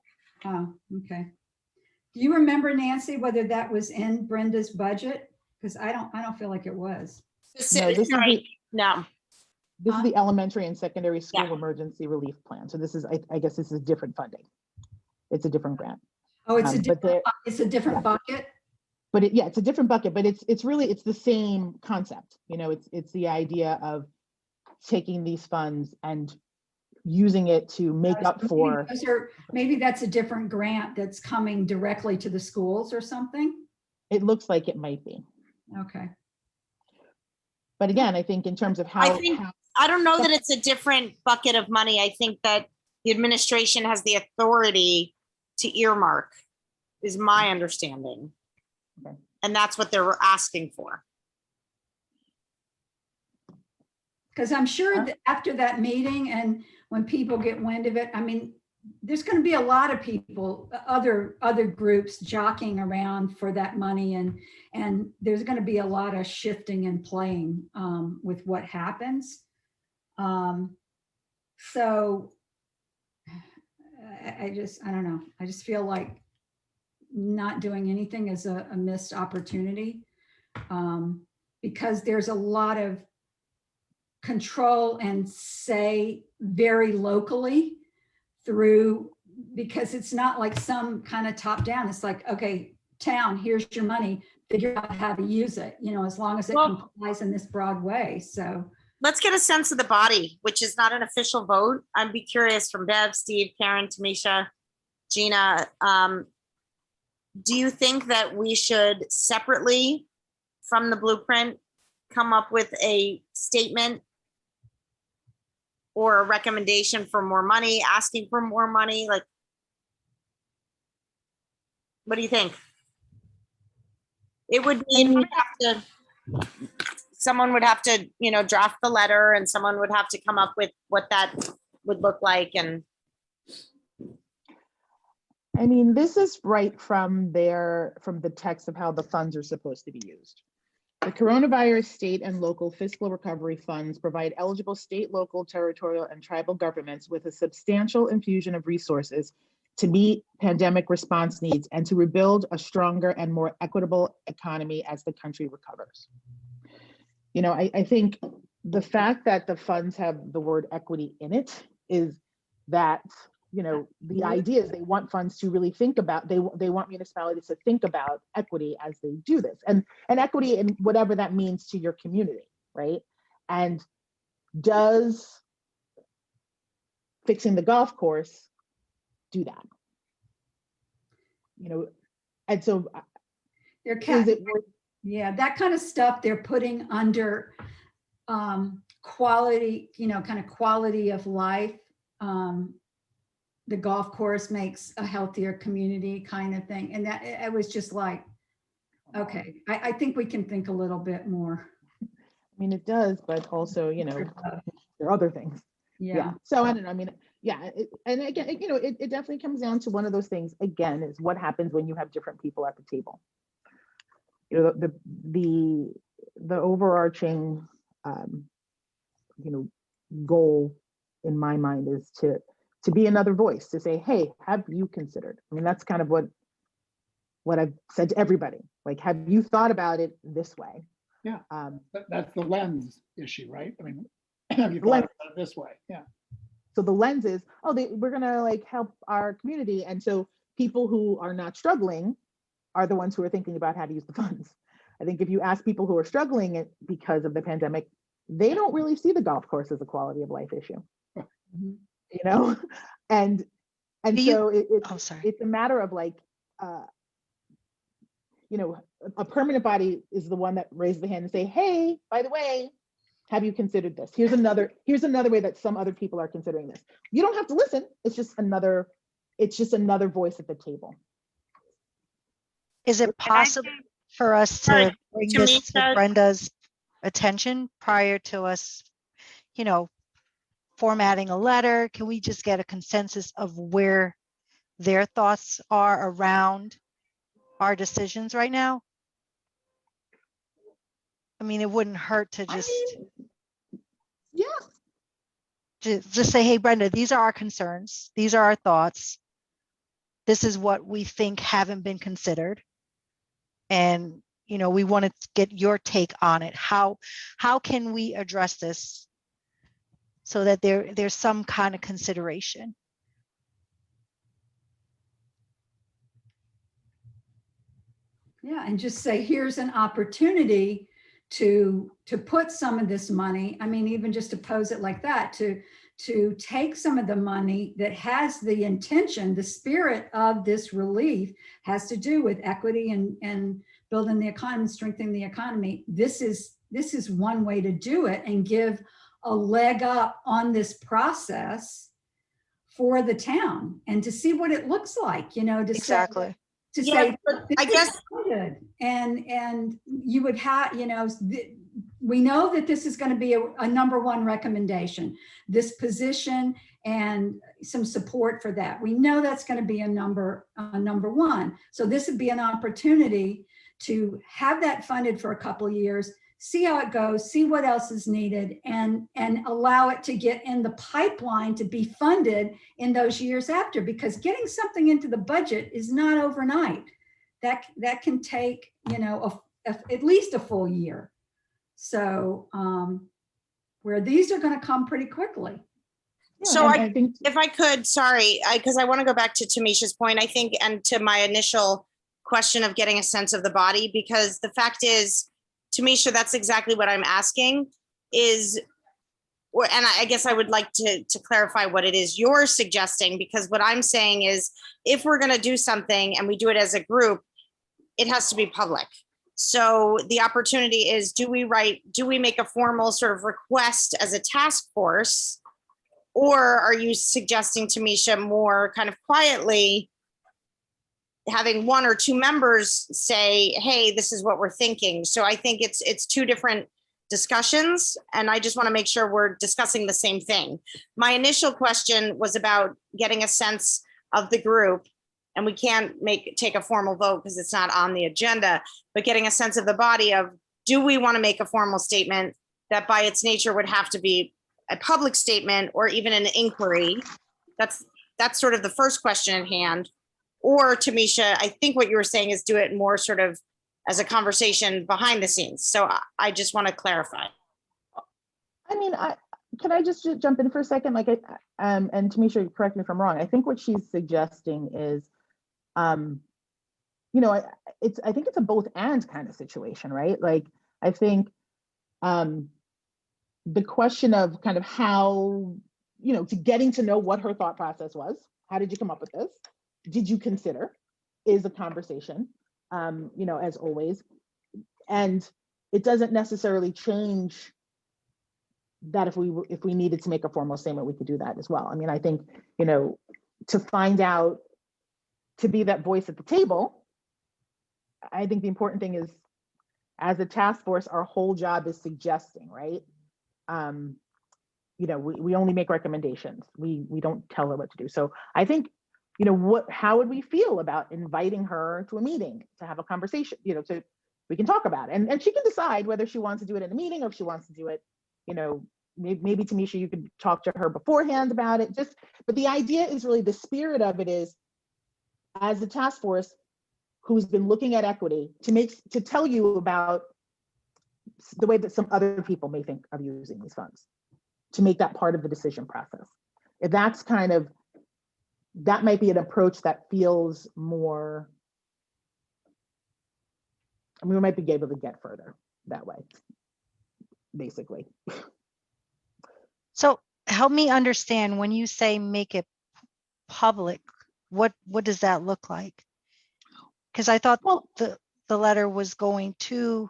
Oh, okay. Do you remember, Nancy, whether that was in Brenda's budget? Because I don't feel like it was. No, this is no. This is the elementary and secondary school Yeah. emergency relief plan. So this is, I guess this is different funding. It's a different grant. Oh, it's But a different yeah. bucket? But it's a different bucket, but it's the same concept. It's the idea of taking these funds and using it to make up for. Maybe that's a different grant that's coming directly to the schools or something? It looks like it might be. Okay. But again, I think in terms of how. I don't know that it's a different bucket of money. I think that the administration has the authority to earmark, is my understanding. Okay. And that's what they're asking for. Because I'm sure that after that meeting and when people get wind of it, I mean, there's going to be a lot of people, other groups jockeying around for that money, and there's going to be a lot of shifting and playing with what happens. So I don't know. I just feel like not doing anything is a missed opportunity, because there's a lot of control and say very locally through, because it's not like some kind of top down. It's like, okay, town, here's your money, figure out how to use it, as long as it Well- complies in this broad way. So, Let's get a sense of the body, which is not an official vote. I'd be curious from Bev, Steve, Karen, Tamisha, Gina. Do you think that we should separately from the blueprint come up with a statement or a recommendation for more money, asking for more money? Like, what do you think? It would be, someone would have to, draft the letter, and someone would have to come up with what that would look like. And I mean, this is right from the text of how the funds are supposed to be used. The coronavirus state and local fiscal recovery funds provide eligible state, local, territorial, and tribal governments with a substantial infusion of resources to meet pandemic response needs and to rebuild a stronger and more equitable economy as the country recovers. I think the fact that the funds have the word equity in it is that, the idea is they want funds to really think about, they want municipalities to think about equity as they do this, and equity in whatever that means to your community, right? And does fixing the golf course do that? And so they're is it worth? yeah, that kind of stuff they're putting under quality, kind of quality of life. The golf course makes a healthier community kind of thing. And that it was just like, okay, I think we can think a little bit more. I mean, it does, but also, there are other things. Yeah. So I don't know. I mean, yeah. And again, it definitely comes down to one of those things, again, is what happens when you have different people at the table. The overarching, goal in my mind is to be another voice, to say, hey, have you considered? I mean, that's kind of what I've said to everybody. Like, have you thought about it this way? Yeah. That's the lens issue, right? I mean, have you thought about it this way? Yeah. So the lens is, we're gonna help our community. And so people who are not struggling are the ones who are thinking about how to use the funds. I think if you ask people who are struggling because of the pandemic, they don't really see the golf course as a quality of life issue. Mhm. And so it's a matter of a permanent body is the one that raises the hand and say, hey, by the way, have you considered this? Here's another way that some other people are considering this. You don't have to listen. It's just another voice at the table. Is it possible for us to bring this to Brenda's attention prior to us, formatting a letter? Can we just get a consensus of where their thoughts are around our decisions right now? I mean, it wouldn't hurt to just say, hey, Brenda, these are our concerns. These are our thoughts. This is what we think haven't been considered. And, we want to get your take on it. How can we address this so that there's some kind of consideration? Yeah, and just say, here's an opportunity to put some of this money, I mean, even just to pose it like that, to take some of the money that has the intention, the spirit of this relief has to do with equity and building the economy, strengthening the economy. This is one way to do it and give a leg up on this process for the town and to see what it looks like, Exactly. say, I guess good. And you would have, we know that this is going to be a number one recommendation, this position and some support for that. We know that's going to be a number one. So this would be an opportunity to have that funded for a couple of years, see how it goes, see what else is needed, and allow it to get in the pipeline to be funded in those years after, because getting something into the budget is not overnight. That can take, at least a full year. So where these are going to come pretty quickly. So I think if I could, sorry, because I want to go back to Tamisha's point, I think, and to my initial question of getting a sense of the body, because the fact is, Tamisha, that's exactly what I'm asking is, and I guess I would like to clarify what it is you're suggesting, because what I'm saying is if we're going to do something and we do it as a group, it has to be public. So the opportunity is, do we make a formal sort of request as a task force? Or are you suggesting, Tamisha, more kind of quietly having one or two members say, hey, this is what we're thinking? So I think it's two different discussions, and I just want to make sure we're discussing the same thing. My initial question was about getting a sense of the group, and we can't take a formal vote because it's not on the agenda, but getting a sense of the body of, do we want to make a formal statement that by its nature would have to be a public statement or even an inquiry? That's sort of the first question at hand. Or Tamisha, I think what you were saying is do it more sort of as a conversation behind the scenes. So I just want to clarify. I mean, can I just jump in for a second? Like, and Tamisha, correct me if I'm wrong. I think what she's suggesting is, you know, I think it's a both and kind of situation, right? Like, I think the question of kind of how, you know, to getting to know what her thought process was. How did you come up with this? Did you consider? Is a conversation, you know, as always. And it doesn't necessarily change that if we needed to make a formal statement, we could do that as well. I mean, I think, you know, to find out, to be that voice at the table, I think the important thing is, as a task force, our whole job is suggesting, right? You know, we only make recommendations. We don't tell her what to do. So I think, you know, how would we feel about inviting her to a meeting to have a conversation, you know, we can talk about it. And she can decide whether she wants to do it in a meeting or if she wants to do it, you know, maybe Tamisha, you could talk to her beforehand about it. But the idea is really, the spirit of it is, as a task force who's been looking at equity, to tell you about the way that some other people may think of using these funds, to make that part of the decision process. If that's kind of, that might be an approach that feels more, I mean, we might be able to get further that way, basically. So help me understand, when you say make it public, what does that look like? Because I thought, well, the letter was going to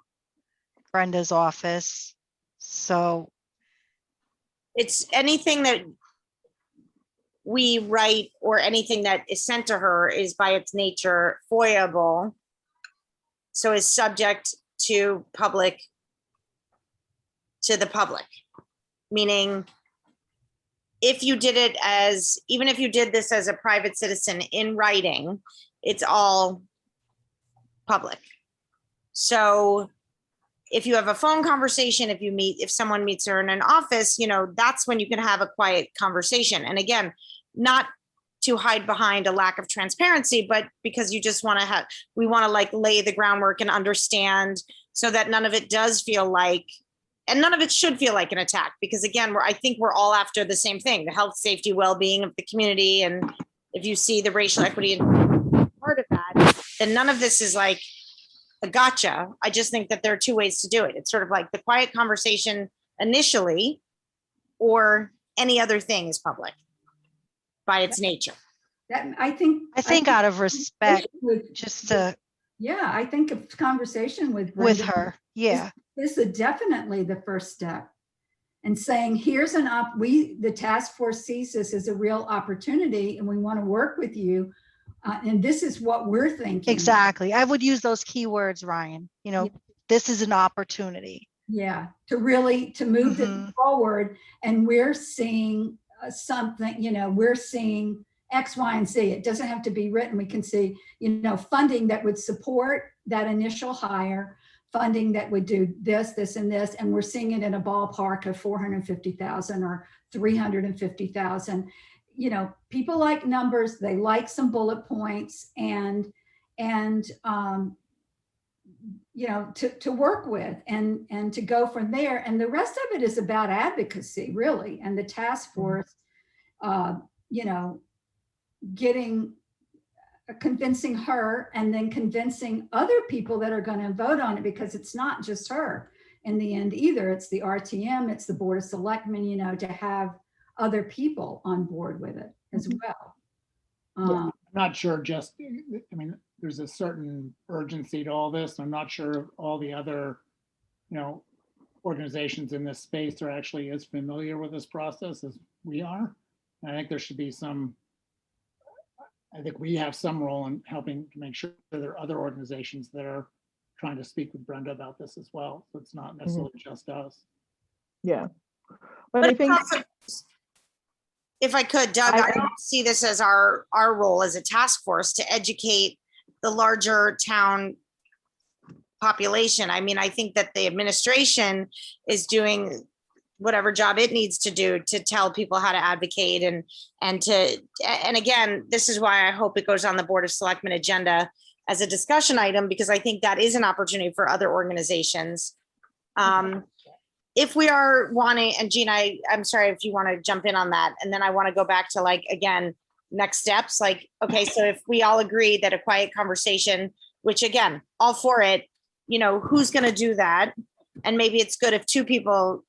Brenda's office. So It's anything that we write or anything that is sent to her is by its nature FOIA-able. So is subject to the public, meaning if you did it as, even if you did this as a private citizen in writing, it's all public. So if you have a phone conversation, if someone meets her in an office, you know, that's when you can have a quiet conversation. And again, not to hide behind a lack of transparency, but because you just want to we want to like lay the groundwork and understand, so that none of it does feel like, and none of it should feel like an attack, because again, I think we're all after the same thing, the health, safety, well-being of the community. And if you see the racial equity and part of that, then none of this is like a gotcha. I just think that there are two ways to do it. It's sort of like the quiet conversation initially, or any other thing is public by its nature. That, I think out of respect, with, just to, yeah, I think a conversation with with Brenda her. Yeah. is definitely the first step. And saying, here's the task force sees this as a real opportunity and we want to work with you. And this is what we're thinking. Exactly. I would use those keywords, Ryan. You know, this is an opportunity. Yeah, to move it forward. And we're seeing something, you know, we're seeing X, Y, and Z. It doesn't have to be written. We can see, you know, funding that would support that initial hire, funding that would do this, this, and this. And we're seeing it in a ballpark of 450,000 or 350,000. You know, people like numbers, they like some bullet points and you know, to work with and to go from there. And the rest of it is about advocacy, really. And the task force, you know, getting convincing her and then convincing other people that are going to vote on it, because it's not just her in the end either. It's the RTM, it's the Board of Selectmen, you know, to have other people on board with it as well. I'm not sure just, I mean, there's a certain urgency to all this. I'm not sure all the other, you know, organizations in this space are actually as familiar with this process as we are. And I think there should be some, I think we have some role in helping to make sure there are other organizations that are trying to speak with Brenda about this as well. So it's not necessarily just us. Yeah. But But I it's think, also- if I could, Doug, I see this as our role as a task force to educate the larger town population. I mean, I think that the administration is doing whatever job it needs to do to tell people how to advocate and again, this is why I hope it goes on the Board of Selectmen agenda as a discussion item, because I think that is an opportunity for other organizations. If we are wanting, and Gina, I'm sorry if you want to jump in on that, and then I want to go back to like, again, next steps, like, okay, so if we all agree that a quiet conversation, which again, all for it, you know, who's going to do that? And maybe it's good if two people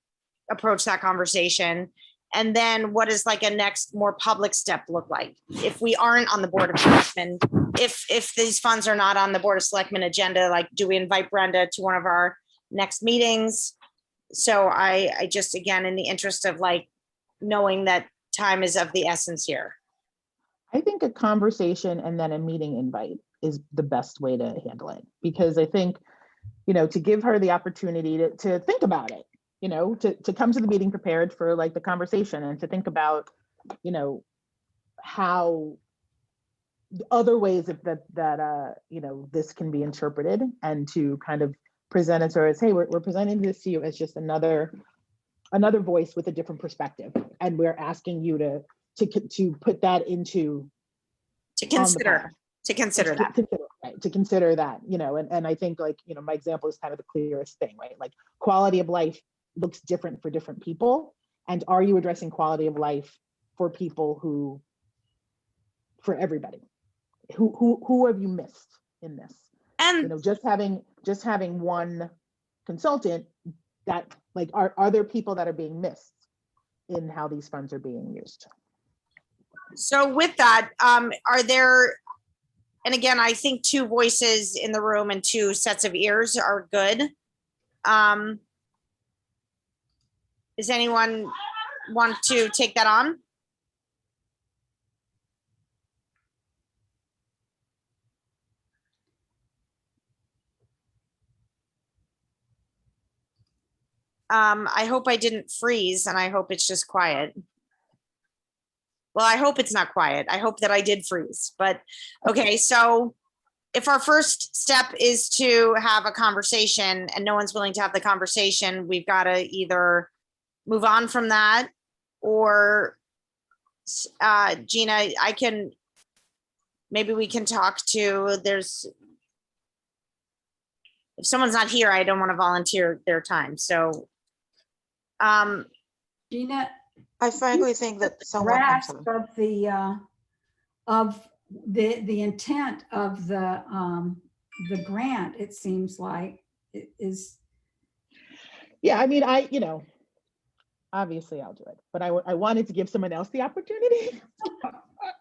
approach that conversation. And then what is like a next more public step look like? If we aren't on the Board of Selectmen, if these funds are not on the Board of Selectmen agenda, like, do we invite Brenda to one of our next meetings? So I just, again, in the interest of like knowing that time is of the essence here. I think a conversation and then a meeting invite is the best way to handle it, because I think, you know, to give her the opportunity to think about it, you know, to come to the meeting prepared for like the conversation and to think about, you know, how other ways that you know, this can be interpreted, and to kind of present it to her as, hey, we're presenting this to you as just another voice with a different perspective, and we're asking you to put that into To consider to consider that, you know, and I think, like, you know, my example is kind of the clearest thing, right? Like, quality of life looks different for different people, and are you addressing quality of life for people for everybody? Who have you missed in this? And You know, just having one consultant, that, like, are there people that are being missed in how these funds are being used? so with that, are there, and again, I think two voices in the room and two sets of ears are good. Does anyone want to take that on? I hope I didn't freeze, and I hope it's just quiet. Well, I hope it's not quiet. I hope that I did freeze, but okay. So if our first step is to have a conversation and no one's willing to have the conversation, we've got to either move on from that, or Gina, maybe we can talk to, if someone's not here, I don't want to volunteer their time. So Gina, I frankly think that someone, I'm grasp sorry. of the intent of the grant, it seems like it is. Yeah, I mean, you know, obviously I'll do it, but I wanted to give someone else the opportunity.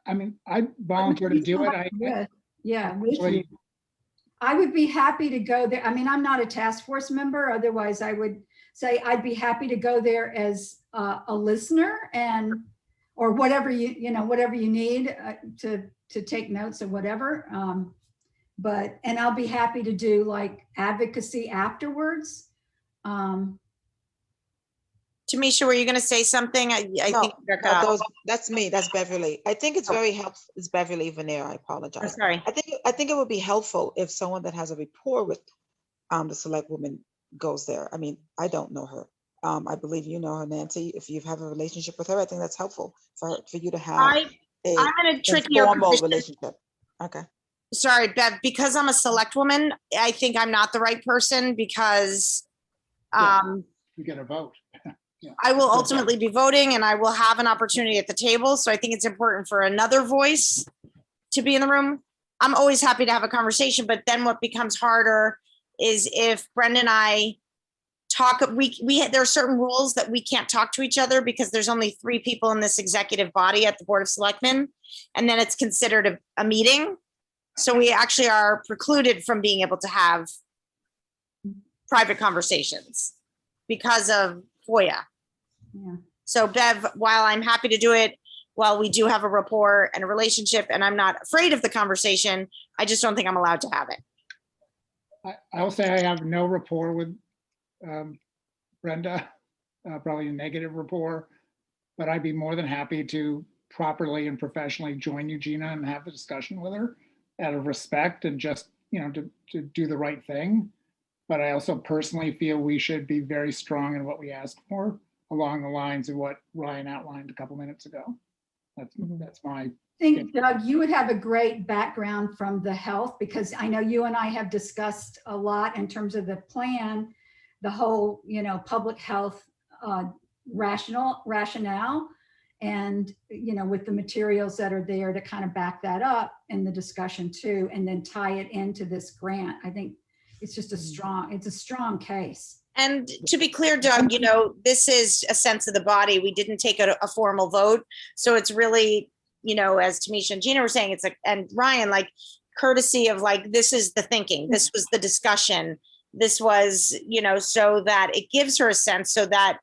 I mean, I volunteer to do it. Yeah, Actually, I would be happy to go there. I mean, I'm not a task force member. Otherwise, I would say I'd be happy to go there as a listener, or whatever whatever you need to take notes or whatever. And I'll be happy to do like advocacy afterwards. Tamisha, were you going to say something? I No, think you're cut off. that's me. That's Beverly. I think it's very helpful. It's Beverly Veneer. I I'm apologize. sorry. I think it would be helpful if someone that has a rapport with the select woman goes there. I mean, I don't know her. I believe you know her, Nancy. If you have a relationship with her, I think that's helpful for you to have I'm in a trickier formal position. relationship. Okay. Sorry, Bev, because I'm a select woman, I think I'm not the right person, because you get a vote. I will ultimately be voting and I will have an opportunity at the table. So I think it's important for another voice to be in the room. I'm always happy to have a conversation, but then what becomes harder is if Brenda and I talk, there are certain rules that we can't talk to each other because there's only 3 people in this executive body at the Board of Selectmen, and then it's considered a meeting. So we actually are precluded from being able to have private conversations because of FOIA. Yeah. So Bev, while I'm happy to do it, while we do have a rapport and a relationship, and I'm not afraid of the conversation, I just don't think I'm allowed to have it. I'll say I have no rapport with Brenda, probably a negative rapport, but I'd be more than happy to properly and professionally join you, Gina, and have a discussion with her out of respect and just, to do the right thing. But I also personally feel we should be very strong in what we ask for, along the lines of what Ryan outlined a couple minutes ago. That's my. I think, Doug, you would have a great background from the health, because I know you and I have discussed a lot in terms of the plan, the whole, public health rationale, and, with the materials that are there to kind of back that up in the discussion too, and then tie it into this grant. I think it's just a strong case. And to be clear, Doug, this is a sense of the body. We didn't take a formal vote. So it's really, as Tamisha and Gina were saying, it's like, and Ryan, like courtesy of like, this is the thinking, this was the discussion. This was, so that it gives her a sense so that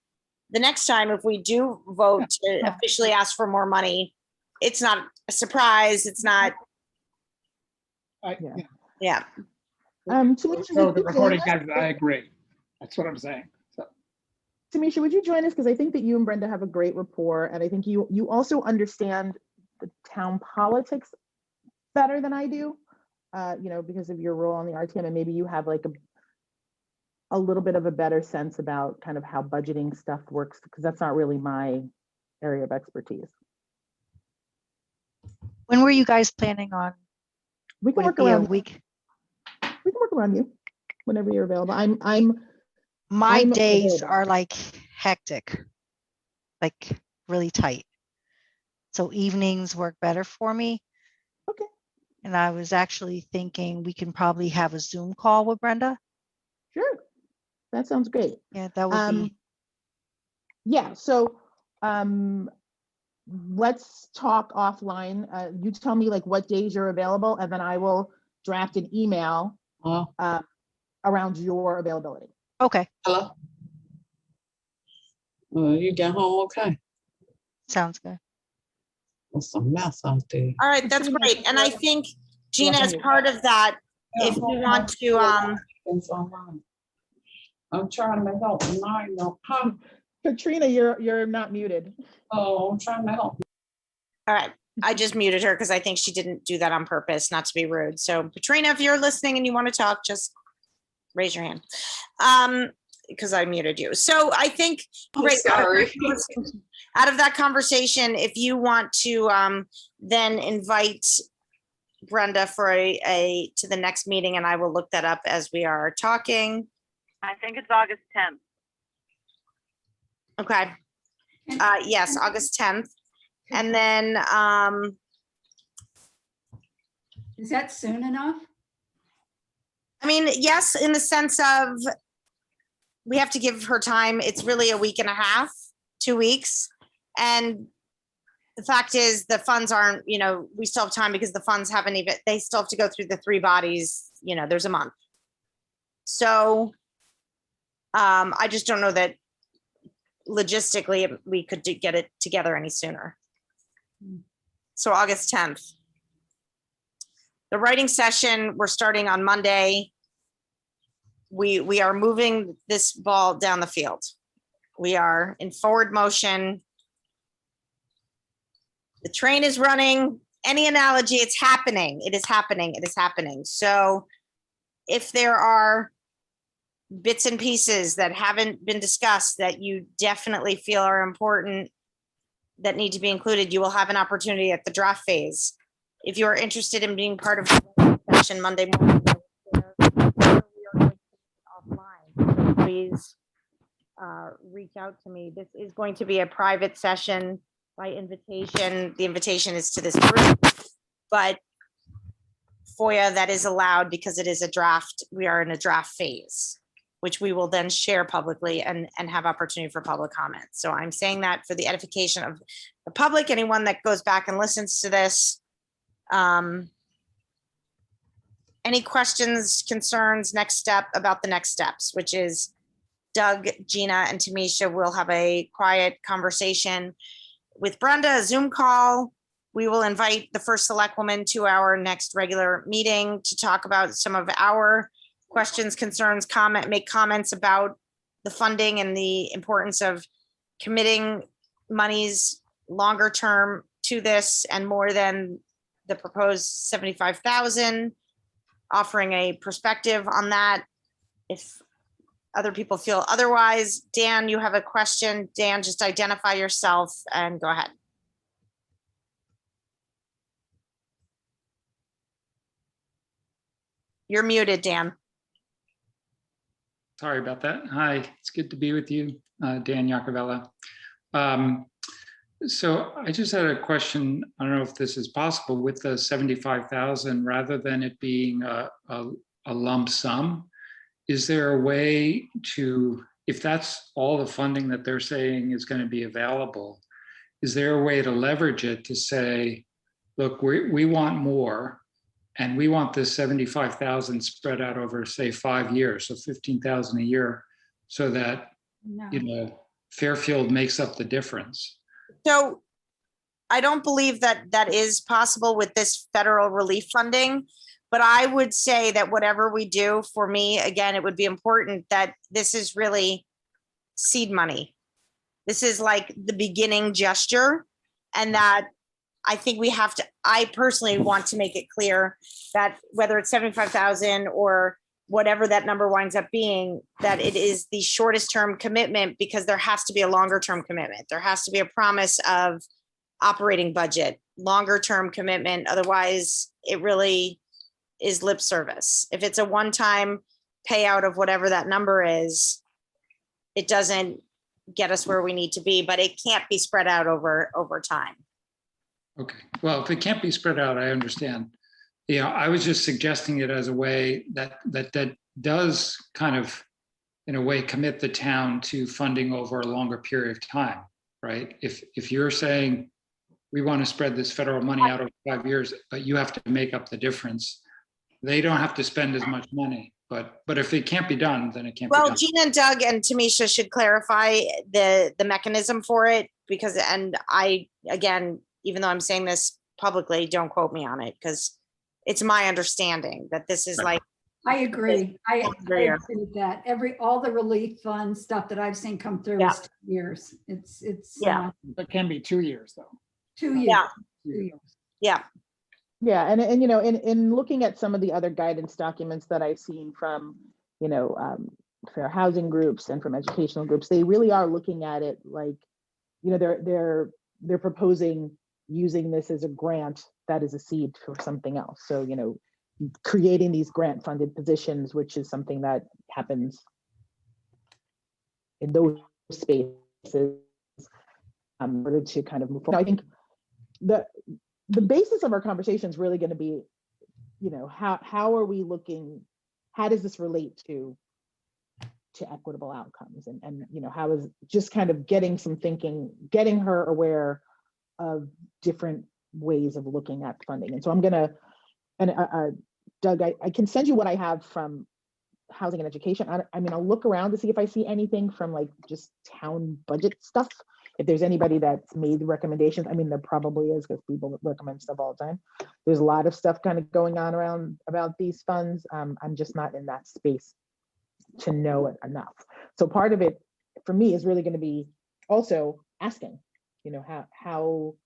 the next time, if we do vote to officially ask for more money, it's not a surprise. It's not. Yeah. So the recording guys, I agree. That's what I'm saying. So. Tamisha, would you join us? Because I think that you and Brenda have a great rapport, and I think you also understand the town politics better than I do, because of your role on the RTM, and maybe you have like a little bit of a better sense about kind of how budgeting stuff works, because that's not really my area of expertise. When were you guys planning on? We can Would it work be a around. week? We can work around you whenever you're available. My I'm days available. are like hectic, like really tight. So evenings work better for me. Okay. And I was actually thinking we can probably have a Zoom call with Brenda. Sure. That sounds great. Yeah, that would be. Yeah. So let's talk offline. You tell me like what days you're available, and then I will draft an email around your availability. Okay. Hello? You got home okay? Sounds good. There's some mess out there. All right, that's great. And I think, Gina, as part of that, if you want to, I'm trying to help mine. Katrina, you're not muted. Oh, I'm trying to help. all right, I just muted her because I think she didn't do that on purpose, not to be rude. So Katrina, if you're listening and you want to talk, just raise your hand. Because I muted you. So I think great. Sorry. Out of that conversation, if you want to then invite Brenda for a to the next meeting, and I will look that up as we are talking. I think it's August 10th. Okay. Yes, August 10th. And then Is that soon enough? I mean, yes, in the sense of we have to give her time. It's really a week and a half, 2 weeks. And the fact is the funds aren't, we still have time because the funds haven't even, they still have to go through the 3 bodies, there's a month. So I just don't know that logistically we could get it together any sooner. So August 10th. The writing session, we're starting on Monday. We are moving this ball down the field. We are in forward motion. The train is running. Any analogy, it's happening. It is happening. It is happening. So if there are bits and pieces that haven't been discussed that you definitely feel are important that need to be included, you will have an opportunity at the draft phase. If you're interested in being part of the session Monday morning, offline, please reach out to me. This is going to be a private session by invitation. The invitation is to this group, but FOIA that is allowed because it is a draft. We are in a draft phase, which we will then share publicly and have opportunity for public comment. So I'm saying that for the edification of the public, anyone that goes back and listens to this. Any questions, concerns, next step about the next steps, which is Doug, Gina, and Tamisha will have a quiet conversation with Brenda, a Zoom call. We will invite the first select woman to our next regular meeting to talk about some of our questions, concerns, make comments about the funding and the importance of committing monies longer term to this and more than the proposed 75,000, offering a perspective on that. If other people feel otherwise, Dan, you have a question. Dan, just identify yourself and go ahead. You're muted, Dan. Sorry about that. Hi, it's good to be with you, Dan Iacovella. So I just had a question. I don't know if this is possible with the 75,000, rather than it being a lump sum. Is there a way to, if that's all the funding that they're saying is going to be available, is there a way to leverage it to say, look, we want more, and we want this 75,000 spread out over, say, 5 years, so 15,000 a year, so that, No. you know, Fairfield makes up the difference? So I don't believe that that is possible with this federal relief funding, but I would say that whatever we do, for me, again, it would be important that this is really seed money. This is like the beginning gesture, and that I think we have to, I personally want to make it clear that whether it's 75,000 or whatever that number winds up being, that it is the shortest term commitment, because there has to be a longer term commitment. There has to be a promise of operating budget, longer term commitment. Otherwise, it really is lip service. If it's a one-time payout of whatever that number is, it doesn't get us where we need to be, but it can't be spread out over time. Okay, well, if it can't be spread out, I understand. Yeah, I was just suggesting it as a way that does kind of, in a way, commit the town to funding over a longer period of time, right? If you're saying we want to spread this federal money out over 5 years, but you have to make up the difference, they don't have to spend as much money. But if it can't be done, then it can't be Well, done. Gina and Doug and Tamisha should clarify the mechanism for it, because, and I, again, even though I'm saying this publicly, don't quote me on it, because it's my understanding that this is like. I agree. I Agree. agree with that. All the relief fund stuff that I've seen come through is 2 years. It's Yeah. It can be 2 years though. 2 years. Yeah. 2 years. Yeah, Yeah, and you know, in looking at some of the other guidance documents that I've seen from, you know, fair housing groups and from educational groups, they really are looking at it like, you know, they're proposing using this as a grant that is a seed for something else. So, you know, creating these grant funded positions, which is something that happens in those spaces, in order to kind of move forward. I think the basis of our conversation is really going to be, you know, how are we looking, how does this relate to equitable outcomes, and you know, how is just kind of getting some thinking, getting her aware of different ways of looking at funding. And so I'm gonna, and Doug, I can send you what I have from housing and education. I mean, I'll look around to see if I see anything from like just town budget stuff. If there's anybody that's made recommendations, I mean, there probably is, because people recommend stuff all the time. There's a lot of stuff kind of going on around about these funds. I'm just not in that space to know it enough. So part of it for me is really going to be also asking, you know, how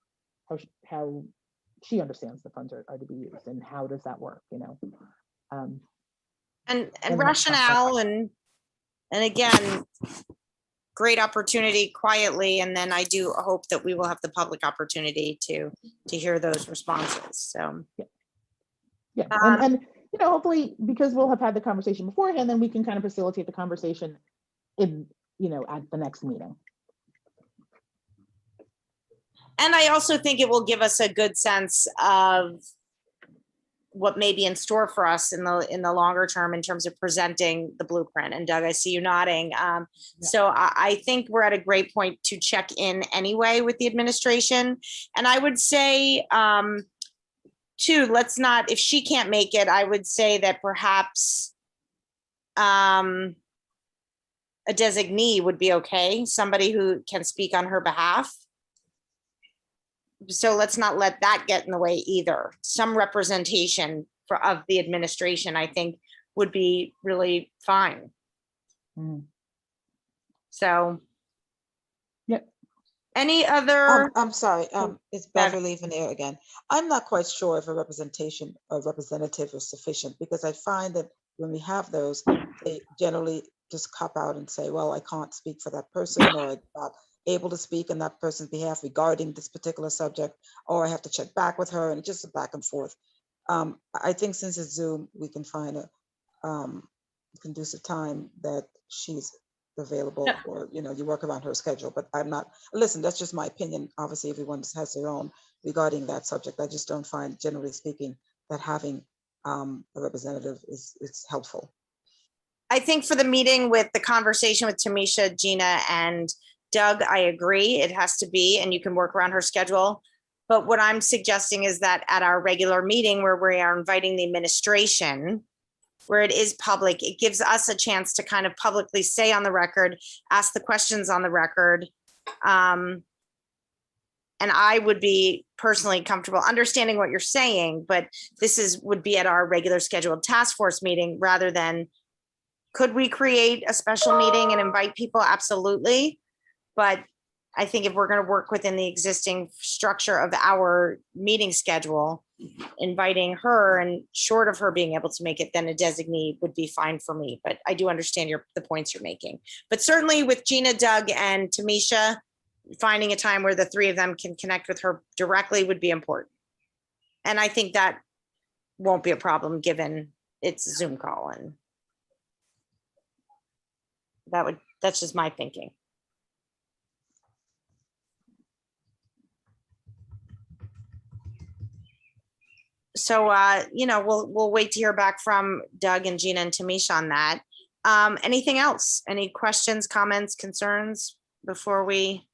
she understands the funds are to be used, and how does that work, you know? and And rationale, and again, great opportunity quietly, and then I do hope that we will have the public opportunity to hear those responses. So Yeah, and you know, hopefully, because we'll have had the conversation beforehand, then we can kind of facilitate the conversation in, you know, at the next meeting. and I also think it will give us a good sense of what may be in store for us in the longer term in terms of presenting the blueprint. And Doug, I see you nodding. So I think we're at a great point to check in anyway with the administration. And I would say, too, let's not, if she can't make it, I would say that perhaps a designee would be okay, somebody who can speak on her behalf. So let's not let that get in the way either. Some representation of the administration, I think, would be really fine. Mm. So. Yep. Any other? I'm sorry, it's Bev- Beverly Vanier again. I'm not quite sure if a representation or representative is sufficient, because I find that when we have those, they generally just cop out and say, well, I can't speak for that person, or I'm not able to speak on that person's behalf regarding this particular subject, or I have to check back with her, and it's just a back and forth. I think since it's Zoom, we can find a conducive time that she's available, Yeah. or, you know, you work around her schedule, but I'm not, listen, that's just my opinion. Obviously, everyone just has their own regarding that subject. I just don't find, generally speaking, that having a representative is helpful. I think for the meeting with the conversation with Tamisha, Gina, and Doug, I agree. It has to be, and you can work around her schedule. But what I'm suggesting is that at our regular meeting where we are inviting the administration, where it is public, it gives us a chance to kind of publicly say on the record, ask the questions on the record. And I would be personally comfortable understanding what you're saying, but would be at our regular scheduled task force meeting rather than, could we create a special meeting and invite people? Absolutely. But I think if we're going to work within the existing structure of our meeting schedule, inviting her, and short of her being able to make it, then a designee would be fine for me. But I do understand the points you're making. But certainly with Gina, Doug, and Tamisha, finding a time where the three of them can connect with her directly would be important. And I think that won't be a problem given it's a Zoom call, and that's just my thinking. So, we'll wait to hear back from Doug and Gina and Tamisha on that. Anything else? Any questions, comments, concerns before we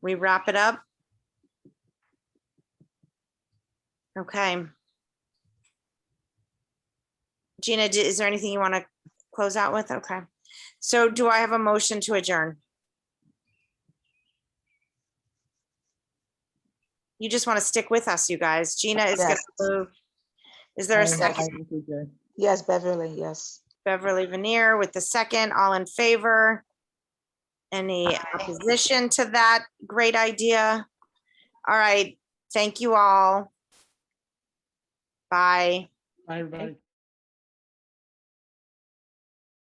wrap it up? Okay. Gina, is there anything you want to close out with? Okay. So do I have a motion to adjourn? You just want to stick with us, you guys. Gina is going Yes. to move. Is there a second? Yes, Beverly, yes. Beverly Vanier with the second. All in favor? Any opposition to that great idea? All right. Thank you all. Bye. Bye, everybody.